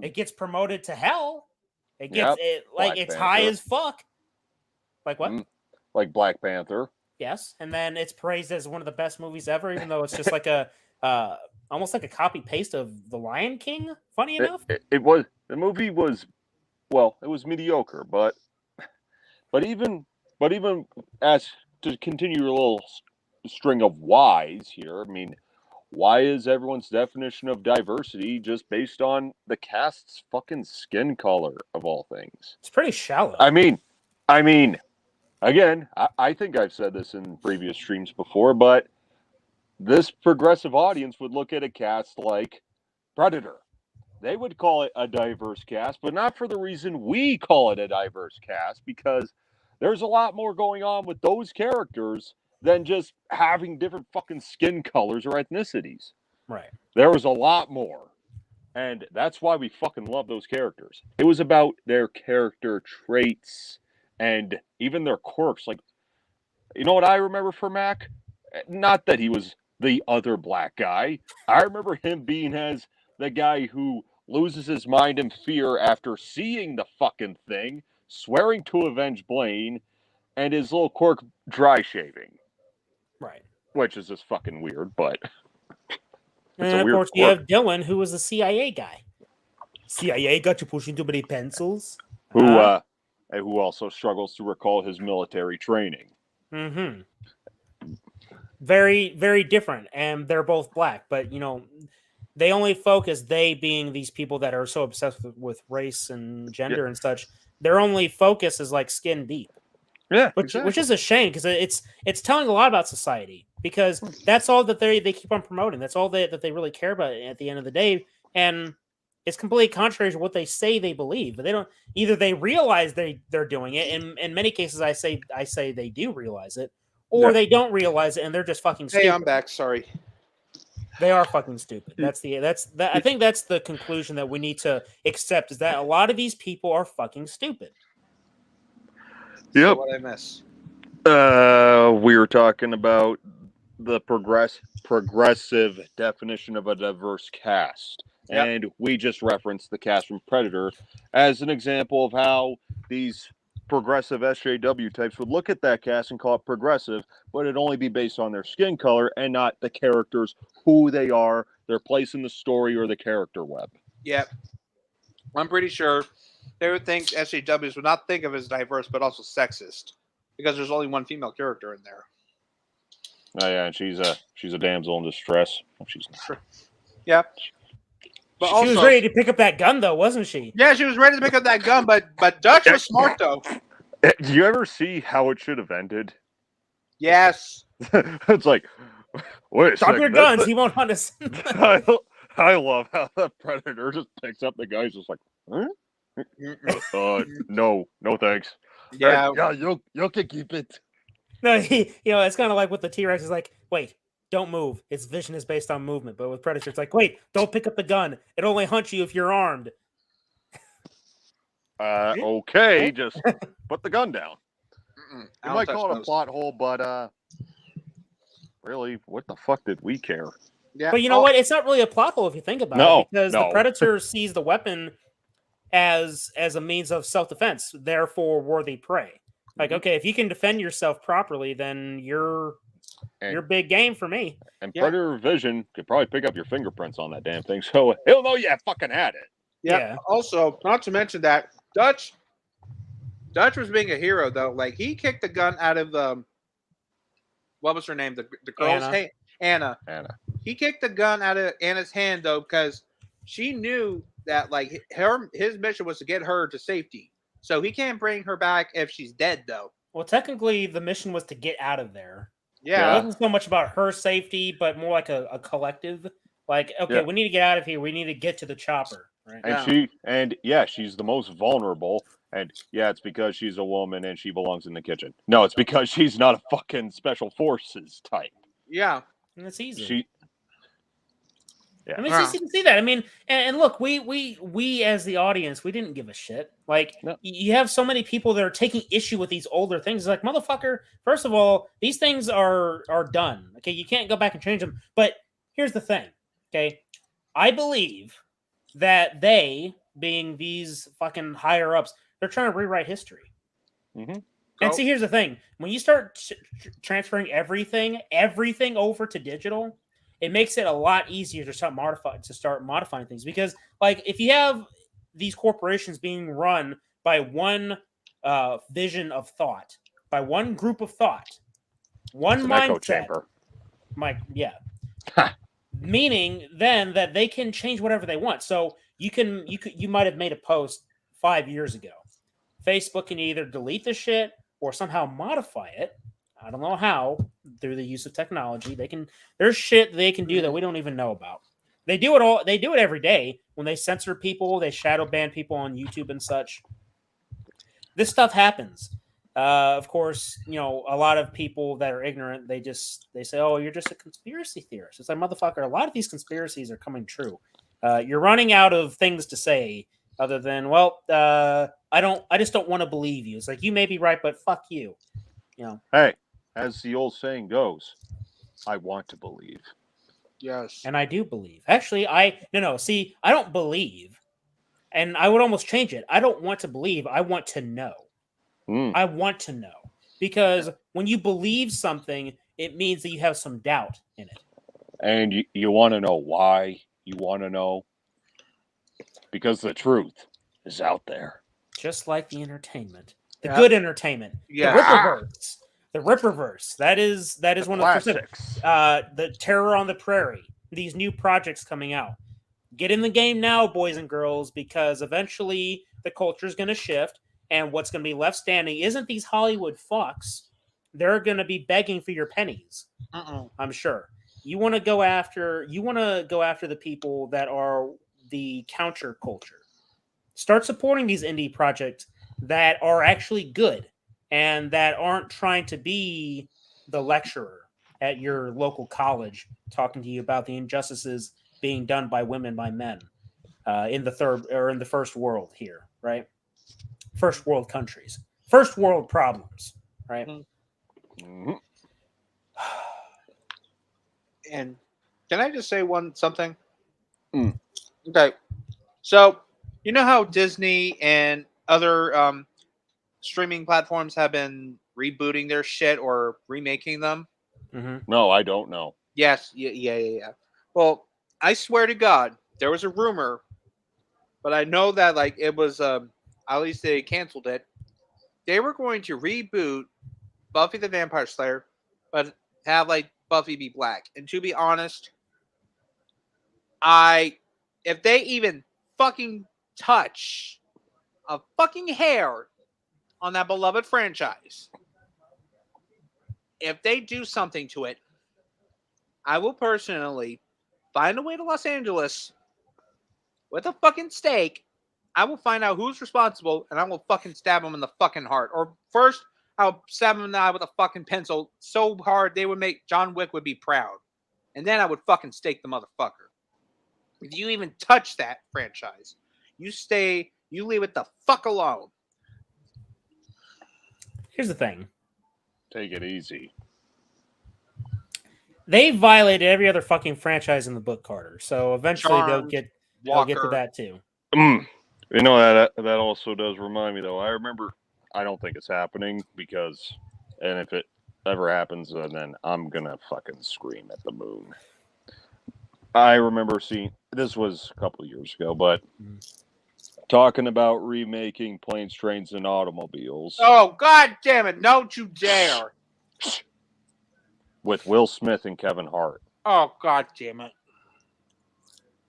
It gets promoted to hell. It gets it's high as fuck. Like what? Like Black Panther. Yes, and then it's praised as one of the best movies ever, even though it's just like a almost like a copy paste of The Lion King. Funny enough, it was the movie was it was mediocre, but even as to continue your little string of whys here, I mean, why is everyone's definition of diversity just based on the cast's fucking skin color of all things? It's pretty shallow. I mean, again, I think I've said this in previous streams before, but this progressive audience would look at a cast like Predator. They would call it a diverse cast, but not for the reason we call it a diverse cast, because there's a lot more going on with those characters than just having different fucking skin colors or ethnicities. Right. There was a lot more. And that's why we fucking love those characters. It was about their character traits and even their quirks. Like, you know what I remember for Mac? Not that he was the other black guy. I remember him being as the guy who loses his mind in fear after seeing the fucking thing, swearing to avenge Blaine, and his little quirk dry shaving. Right. Which is just fucking weird, but and of course, you have Dylan, who was the CIA guy. CIA got you pushing too many pencils. Who also struggles to recall his military training. Mm-hmm. Very, very different, and they're both black. But they only focus, they being these people that are so obsessed with race and gender and such. Their only focus is like skin deep. Yeah, which is a shame, because it's telling a lot about society, because that's all that they keep on promoting. That's all that they really care about at the end of the day, and it's completely contrary to what they say they believe. But they don't, either they realize they're doing it, and in many cases I say they do realize it, or they don't realize it and they're just fucking stupid. Hey, I'm back. Sorry. They are fucking stupid. I think that's the conclusion that we need to accept, is that a lot of these people are fucking stupid. Yep. So what I miss? We were talking about the progressive definition of a diverse cast. Yep. And we just referenced the cast from Predator as an example of how these progressive SJW types would look at that cast and call it progressive, but it'd only be based on their skin color and not the characters, who they are, their place in the story, or the character web. Yep. I'm pretty sure they would think SJWs would not think of it as diverse, but also sexist, because there's only one female character in there. Oh yeah, and she's a damsel in distress. Oh, she's not. Yeah. But she was ready to pick up that gun, though, wasn't she? Yeah, she was ready to pick up that gun, but Dutch was smart, though. Do you ever see how it should have ended? Yes. It's like, wait a Stop second, your guns. He won't hunt us. I love how the Predator just picks up the guy. He's just like, huh? No, thanks. Yeah. Yeah, you can keep it. No, it's kind of like with the T-Rex. Is like, wait, don't move. Its vision is based on movement. But with Predator, it's like, wait, don't pick up the gun. It only hunts you if you're armed. Okay, just put the gun down. I You don't might touch call it a those. plot hole, but really, what the fuck did we care? Yeah. But you know what? It's not really a plot hole if you think about No, it, because the no. Predator sees the weapon as a means of self-defense, therefore worthy prey. Like, okay, if you can defend yourself properly, then you're big game for me. And Yeah. Predator Vision could probably pick up your fingerprints on that damn thing, so he'll know you fucking had it. Yeah. Also, not to mention that Dutch was being a hero though. Like he kicked the gun out of what was her name? The girl's hand. Anna. He kicked the gun out of Anna's hand though because she knew that like his mission was to get her to safety. So he can't bring her back if she's dead though. Well, technically, the mission was to get out of there. Yeah. It wasn't so much about her safety, but more like a collective. Like, okay, we need to get out of here. We need to get to the chopper. Right? And she's the most vulnerable. And yeah, it's because she's a woman and she belongs in the kitchen. No, it's because she's not a fucking special forces type. Yeah. And it's easy. Yeah. I mean, it's easy to see that. I mean, and look, we as the audience, we didn't give a shit. Like, you have so many people that are taking issue with these older things. It's like, motherfucker, first of all, these things are done. Okay, you can't go back and change them. But here's the thing. Okay, I believe that they, being these fucking higher ups, they're trying to rewrite history. Mm-hmm. And see, here's the thing: when you start transferring everything over to digital, it makes it a lot easier to start modifying things. Because, like, if you have these corporations being run by one vision of thought, by one group of thought, one mindset, meaning then that they can change whatever they want. So you might have made a post 5 years ago. Facebook can either delete the shit or somehow modify it. I don't know how, through the use of technology. There's shit they can do that we don't even know about. They do it every day when they censor people, they shadow ban people on YouTube and such. This stuff happens. Of course, a lot of people that are ignorant, they say, "Oh, you're just a conspiracy theorist." It's like, motherfucker, a lot of these conspiracies are coming true. You're running out of things to say other than, well, I just don't want to believe you. It's like, you may be right, but fuck you. Hey, as the old saying goes, I want to believe. Yes. And I do believe. Actually, see, I don't believe. And I would almost change it. I don't want to believe. I want to know. I want to know. Because when you believe something, it means that you have some doubt in it. And you want to know why you want to know? Because the truth is out there. Just like the entertainment. The good entertainment. Yeah. The Ripperverse. That is one of the classics. The Terror on the Prairie. These new projects coming out. Get in the game now, boys and girls, because eventually the culture is going to shift, and what's going to be left standing isn't these Hollywood fucks. They're going to be begging for your pennies. I'm sure. You want to go after the people that are the counterculture. Start supporting these indie projects that are actually good and that aren't trying to be the lecturer at your local college talking to you about the injustices being done by women, by men in the first world here, right? First world countries, first world problems, right? Mm-hmm. And can I just say something? Okay. So, you know how Disney and other streaming platforms have been rebooting their shit or remaking them? Mm-hmm. No, I don't know. Yes. Yeah. Well, I swear to God, there was a rumor, but I know that like it was at least they canceled it. They were going to reboot Buffy the Vampire Slayer, but have like Buffy be black. And to be honest, if they even fucking touch a fucking hair on that beloved franchise, if they do something to it, I will personally find a way to Los Angeles with a fucking stake. I will find out who's responsible, and I will fucking stab him in the fucking heart. Or first, I'll stab him in the eye with a fucking pencil so hard they would make John Wick would be proud. And then I would fucking stake the motherfucker. If you even touch that franchise, you leave it the fuck alone. Here's the thing. Take it easy. They violated every other fucking franchise in the book, Carter. So eventually Charmed, they'll get to Walker. that too. You know, that also does remind me, though. I remember, I don't think it's happening because, and if it ever happens, then I'm going to fucking scream at the moon. I remember seeing, this was a couple of years ago, but talking about remaking Planes, Trains, and Automobiles. Oh, God damn it. Don't you dare. With Will Smith and Kevin Hart. Oh, God damn it.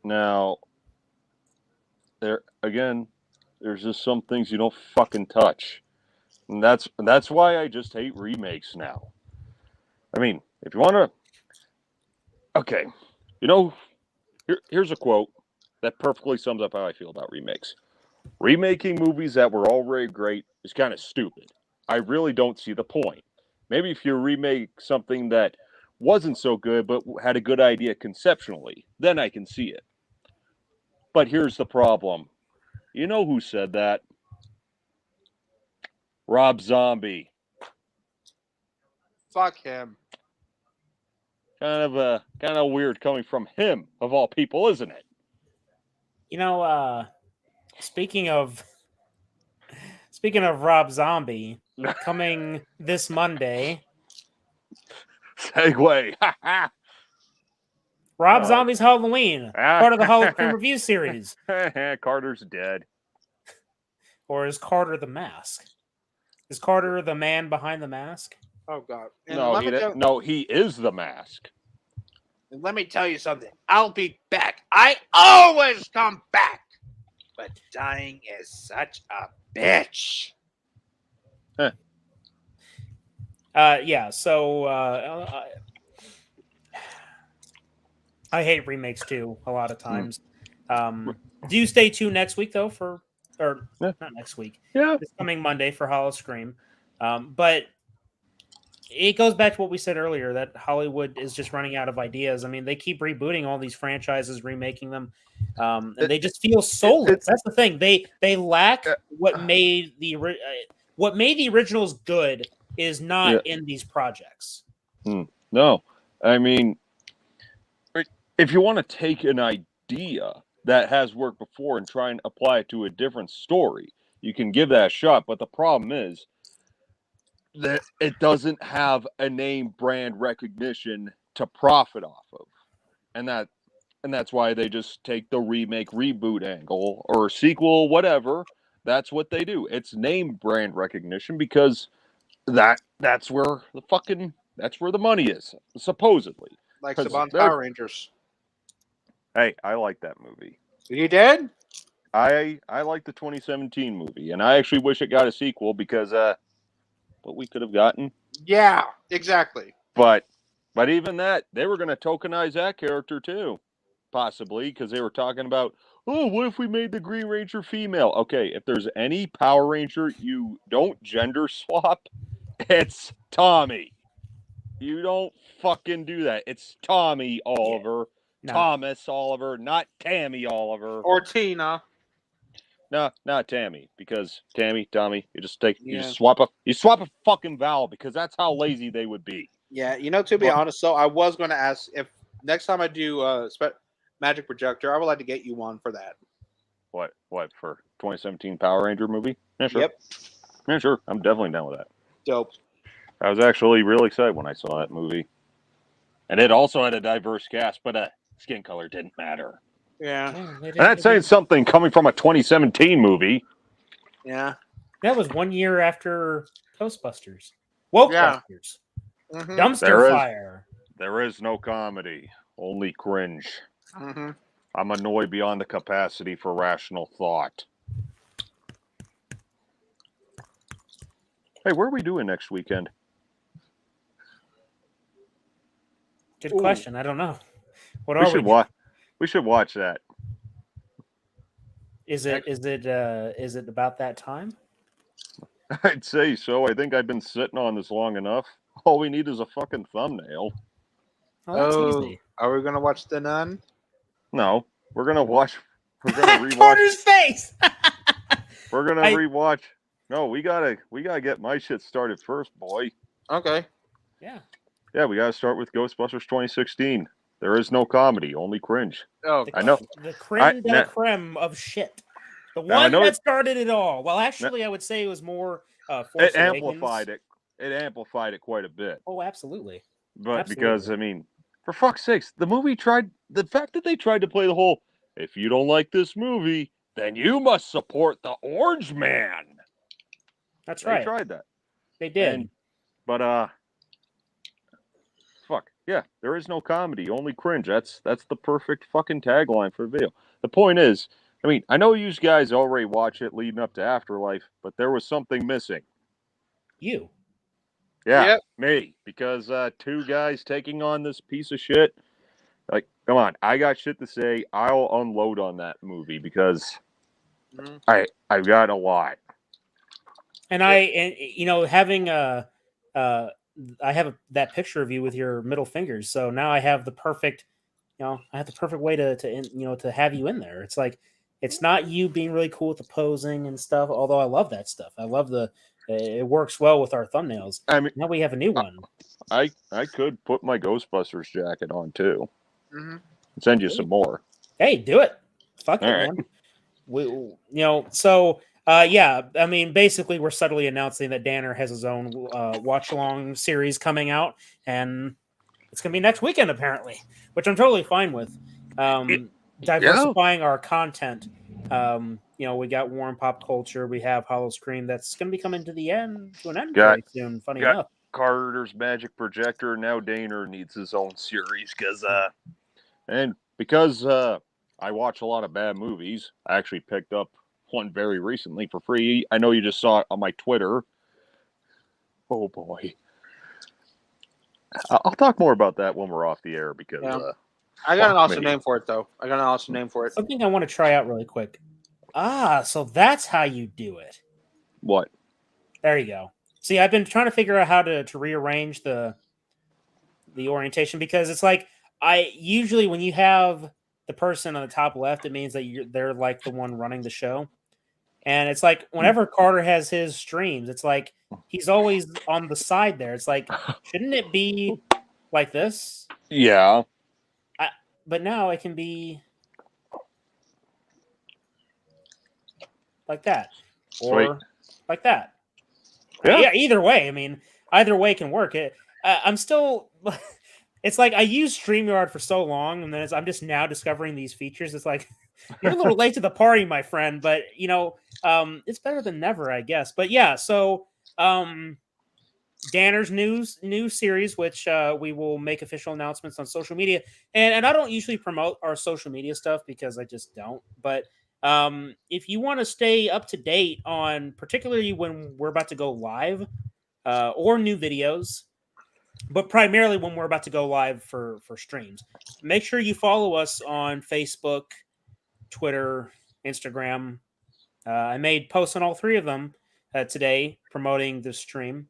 Now, there's just some things you don't fucking touch. And that's why I just hate remakes now. I mean, if you want to... Okay. Here's a quote that perfectly sums up how I feel about remakes. Remaking movies that were already great is kind of stupid. I really don't see the point. Maybe if you remake something that wasn't so good but had a good idea conceptually, then I can see it. But here's the problem. You know who said that? Rob Zombie. Fuck him. Kind of weird coming from him, of all people, isn't it? Speaking of Rob Zombie, coming this Monday, Segway. Rob Zombie's Halloween, part of the Halloween review series. Carter's dead. Or is Carter the mask? Is Carter the man behind the mask? Oh, God. No, he is the mask. And let me tell you something. I'll be back. I always come back. But dying is such a bitch. I hate remakes too a lot of times. Do you stay tuned next week though not next week? Yeah, this coming Monday for Hollow Scream. But it goes back to what we said earlier that Hollywood is just running out of ideas. I mean, they keep rebooting all these franchises, remaking them, and they just feel soulless. That's the thing. They lack what made the originals good is not in these projects. No, I mean, if you want to take an idea that has worked before and try and apply it to a different story, you can give that a shot. But the problem is that it doesn't have a name brand recognition to profit off of. And that's why they just take the remake reboot angle or sequel, whatever. That's what they do. It's name brand recognition because that's where the money is, supposedly. Like Saban's Power Rangers. Hey, I like that movie. You did? I like the 2017 movie, and I actually wish it got a sequel because what we could have gotten. Yeah, exactly. But even that, they were going to tokenize that character too, possibly, because they were talking about, oh, what if we made the Green Ranger female? Okay, if there's any Power Ranger you don't gender swap, it's Tommy. You don't fucking do that. It's Tommy Oliver. Yeah. No. Thomas Oliver, not Tammy Oliver. Or Tina. No, not Tammy, because Tommy, you just swap a fucking vowel because that's how lazy they would be. Yeah, to be honest, so I was going to ask if next time I do Magic Projector, I would like to get you one for that. What for 2017 Power Ranger movie? Yeah, sure. Yep. Yeah, sure. I'm definitely down with that. Dope. I was actually really excited when I saw that movie, and it also had a diverse cast, but skin color didn't matter. Yeah. And that's saying something coming from a 2017 movie. Yeah. That was 1 year after Ghostbusters. Wokebusters. Yeah. Mm-hmm. Dumpster fire. There is no comedy, only cringe. Mm-hmm. I'm annoyed beyond the capacity for rational thought. Hey, where are we doing next weekend? Good question. I don't know. We should watch that. Is it about that time? I'd say so. I think I've been sitting on this long enough. All we need is a fucking thumbnail. Oh, that's Oh, easy. are we gonna watch The Nun? No, we're gonna rewatch. Carter's face. We're gonna rewatch. No, we gotta get my shit started first, boy. Okay. Yeah. Yeah, we gotta start with Ghostbusters 2016. There is no comedy, only cringe. Oh, I know. The creme de la creme of shit. The one that started it all. Well, actually, I would say it was more Force it amplified it. It amplified it quite a bit. Oh, absolutely. But because, I mean, for fuck's sakes, the fact that they tried to play the whole, if you don't like this movie, then you must support the Orange Man. That's right. They tried that. They did. But fuck. Yeah, there is no comedy, only cringe. That's the perfect fucking tagline for a video. The point is, I mean, I know you guys already watch it leading up to Afterlife, but there was something missing. You. Yeah, Yep. me. Because two guys taking on this piece of shit. Like, come on, I got shit to say. I'll unload on that movie because I've got a lot. And having I have that picture of you with your middle fingers. So now I have the perfect, way to have you in there. It's like, it's not you being really cool with the posing and stuff. Although I love that stuff. I love it works well with our thumbnails. I mean, now we have a new one. I could put my Ghostbusters jacket on too. Mm-hmm. Send you some more. Hey, do it. Fuck it, right. man. Yeah, I mean, basically, we're subtly announcing that Danner has his own watch-along series coming out, and it's going to be next weekend, apparently, which I'm totally fine with. Diversifying our content. We got Warren Pop Culture, we have Hollow Scream, that's going to be coming to an end very soon, funny enough. Carter's Magic Projector, now Danner needs his own series, because I watch a lot of bad movies. I actually picked up one very recently for free. I know you just saw it on my Twitter. Oh boy. I'll talk more about that when we're off the air because I got an awesome name for it though. Something I want to try out really quick. So that's how you do it. What? There you go. See, I've been trying to figure out how to rearrange the orientation because it's like I usually when you have the person on the top left, it means that they're like the one running the show. And it's like whenever Carter has his streams, it's like he's always on the side there. It's like, shouldn't it be like this? Yeah. But now it can be like that. Or like that. Yeah, either way. I mean, either way can work. I'm still... It's like I used StreamYard for so long, and then I'm just now discovering these features. It's like, you're a little late to the party, my friend, but, it's better than never, I guess. But yeah, so Danner's new series, which we will make official announcements on social media. And I don't usually promote our social media stuff because I just don't. But if you want to stay up to date on, particularly when we're about to go live or new videos, but primarily when we're about to go live for streams, make sure you follow us on Facebook, Twitter, Instagram. I made posts on all three of them today promoting the stream.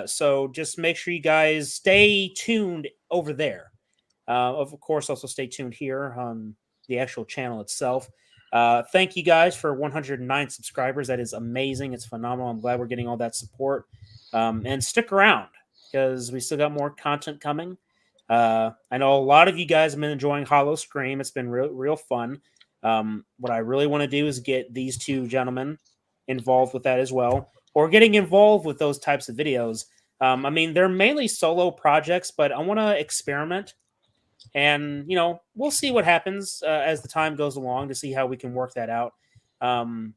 So just make sure you guys stay tuned over there. Of course, also stay tuned here on the actual channel itself. Thank you guys for 109 subscribers. That is amazing. It's phenomenal. I'm glad we're getting all that support. And stick around, because we still got more content coming. I know a lot of you guys have been enjoying Hollow Scream. It's been real fun. What I really want to do is get these two gentlemen involved with that as well, or getting involved with those types of videos. I mean, they're mainly solo projects, but I want to experiment. And, we'll see what happens as the time goes along to see how we can work that out. Having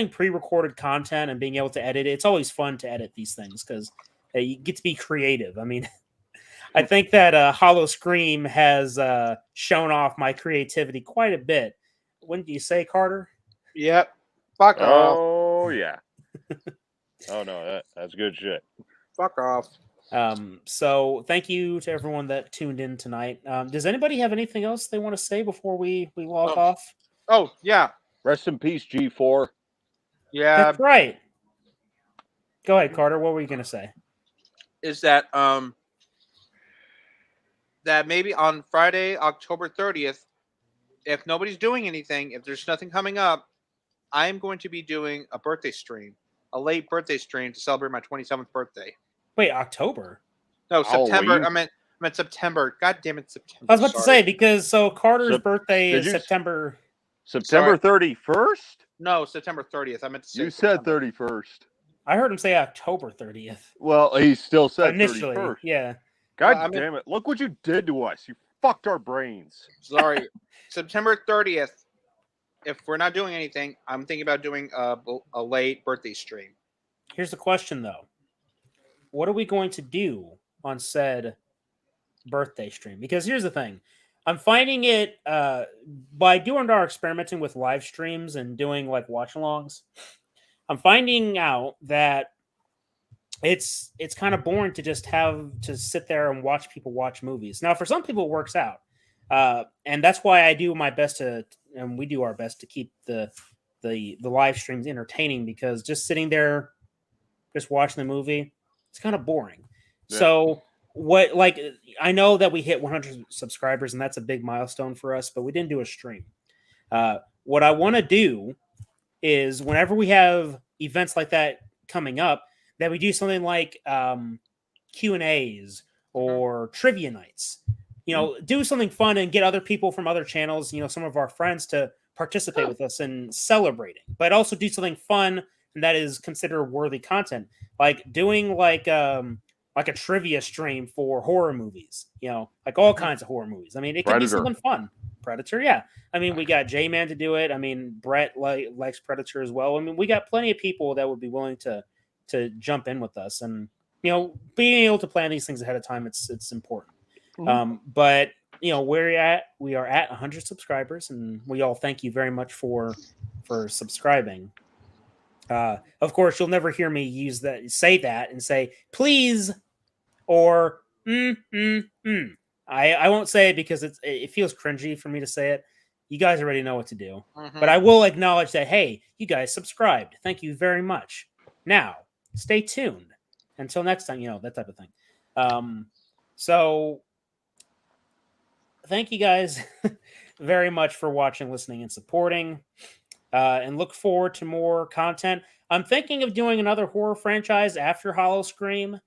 pre-recorded content and being able to edit it, it's always fun to edit these things because you get to be creative. I mean, I think that Hollow Scream has shown off my creativity quite a bit. Wouldn't you say, Carter? Yep. Fuck off. Oh, yeah. Oh, no, that's good shit. Fuck off. So thank you to everyone that tuned in tonight. Does anybody have anything else they want to say before we log off? Oh yeah, Rest in peace, G4. yeah. That's right. Go ahead, Carter. What were you going to say? Is that that maybe on Friday, October 30th, if nobody's doing anything, if there's nothing coming up, I am going to be doing a birthday stream, a late birthday stream to celebrate my 27th birthday. Wait, October? No, September. Halloween? I meant September. God damn it, September. I was about to say, because so Carter's birthday did is you- September. September 31st? No, September 30th. I meant to say. You said September. 31st. I heard him say October 30th. Well, he still said Initially, 31st. yeah. God I mean- damn it. Look what you did to us. You fucked our brains. Sorry, September 30th. If we're not doing anything, I'm thinking about doing a late birthday stream. Here's the question, though. What are we going to do on said birthday stream? Because here's the thing. I'm finding it, by doing our experimenting with live streams and doing like watch-alongs, I'm finding out that it's kind of boring to just have to sit there and watch people watch movies. Now, for some people, it works out. And that's why I do my best and we do our best to keep the live streams entertaining, because just sitting there, just watching the movie, it's kind of boring. Yeah. So I know that we hit 100 subscribers and that's a big milestone for us, but we didn't do a stream. What I want to do is whenever we have events like that coming up, that we do something like Q&As or trivia nights. Do something fun and get other people from other channels, some of our friends, to participate with us in celebrating, but also do something fun and that is considered worthy content, like doing like a trivia stream for horror movies, like all kinds of horror movies. I mean, it can be something fun. Predator, yeah. I mean, we got J-Man to do it. I mean, Brett likes Predator as well. I mean, we got plenty of people that would be willing to jump in with us, and being able to plan these things ahead of time, it's important. But where we are at 100 subscribers, and we all thank you very much for subscribing. Of course, you'll never hear me say that and say please or I won't say it because it feels cringy for me to say it. You guys already know what to do, but I will acknowledge that, hey, you guys subscribed. Thank you very much. Now, stay tuned until next time. That type of thing. So thank you guys very much for watching, listening, and supporting. And look forward to more content. I'm thinking of doing another horror franchise after Hollow Scream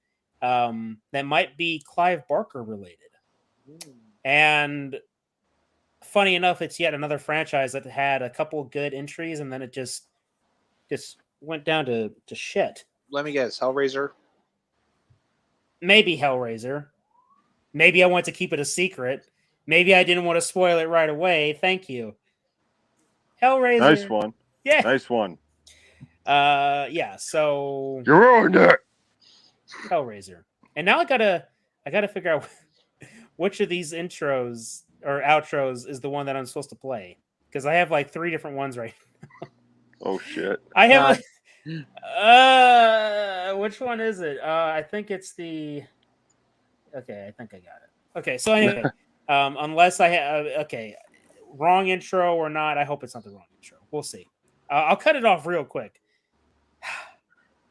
that might be Clive Barker related. And funny enough, it's yet another franchise that had a couple good entries, and then it just went down to shit. Let me guess, Hellraiser? Maybe Hellraiser. Maybe I want to keep it a secret. Maybe I didn't want to spoil it right away. Thank you. Hellraiser. Nice one. Yeah. Nice one. Yeah, so You ruined it. Hellraiser. And now I gotta figure out which of these intros or outros is the one that I'm supposed to play. Because I have like 3 different ones right now. Oh shit. I have which one is it? I think it's the okay, I think I got it. Okay, so anyway, unless I have wrong intro or not, I hope it's not the wrong intro. We'll see. I'll cut it off real quick.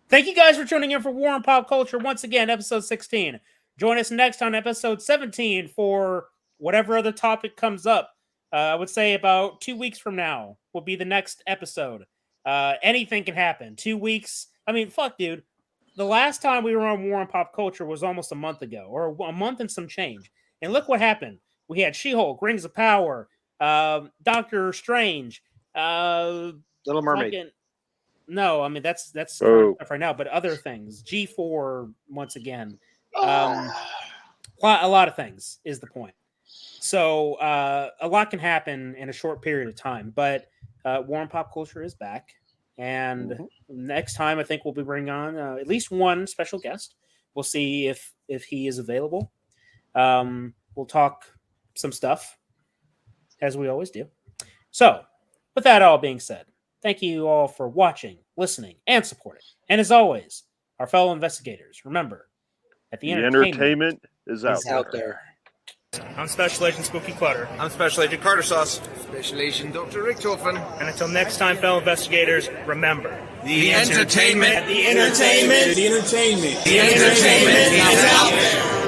Thank you guys for tuning in for War and Pop Culture once again, episode 16. Join us next on episode 17 for whatever other topic comes up. I would say about 2 weeks from now will be the next episode. Anything can happen. 2 weeks. I mean, fuck, dude. The last time we were on War and Pop Culture was almost a month ago, or a month and some change. And look what happened. We had She-Hulk, Rings of Power, Doctor Strange, Little Mermaid. No, I mean that's stuff right now, but other things. G4 once again. A lot of things is the point. So a lot can happen in a short period of time, but War and Pop Culture is back, and next time I think we'll be bringing on at least one special guest. We'll see if he is available. We'll talk some stuff as we always do. So, with that all being said, thank you all for watching, listening, and supporting. And as always, our fellow investigators, remember, at the entertainment is out there. I'm Special Agent Spooky Clutter. I'm Special Agent Carter Sauce. Special Agent Dr. Richtofen. And until next time, fellow investigators, remember. The entertainment is out there.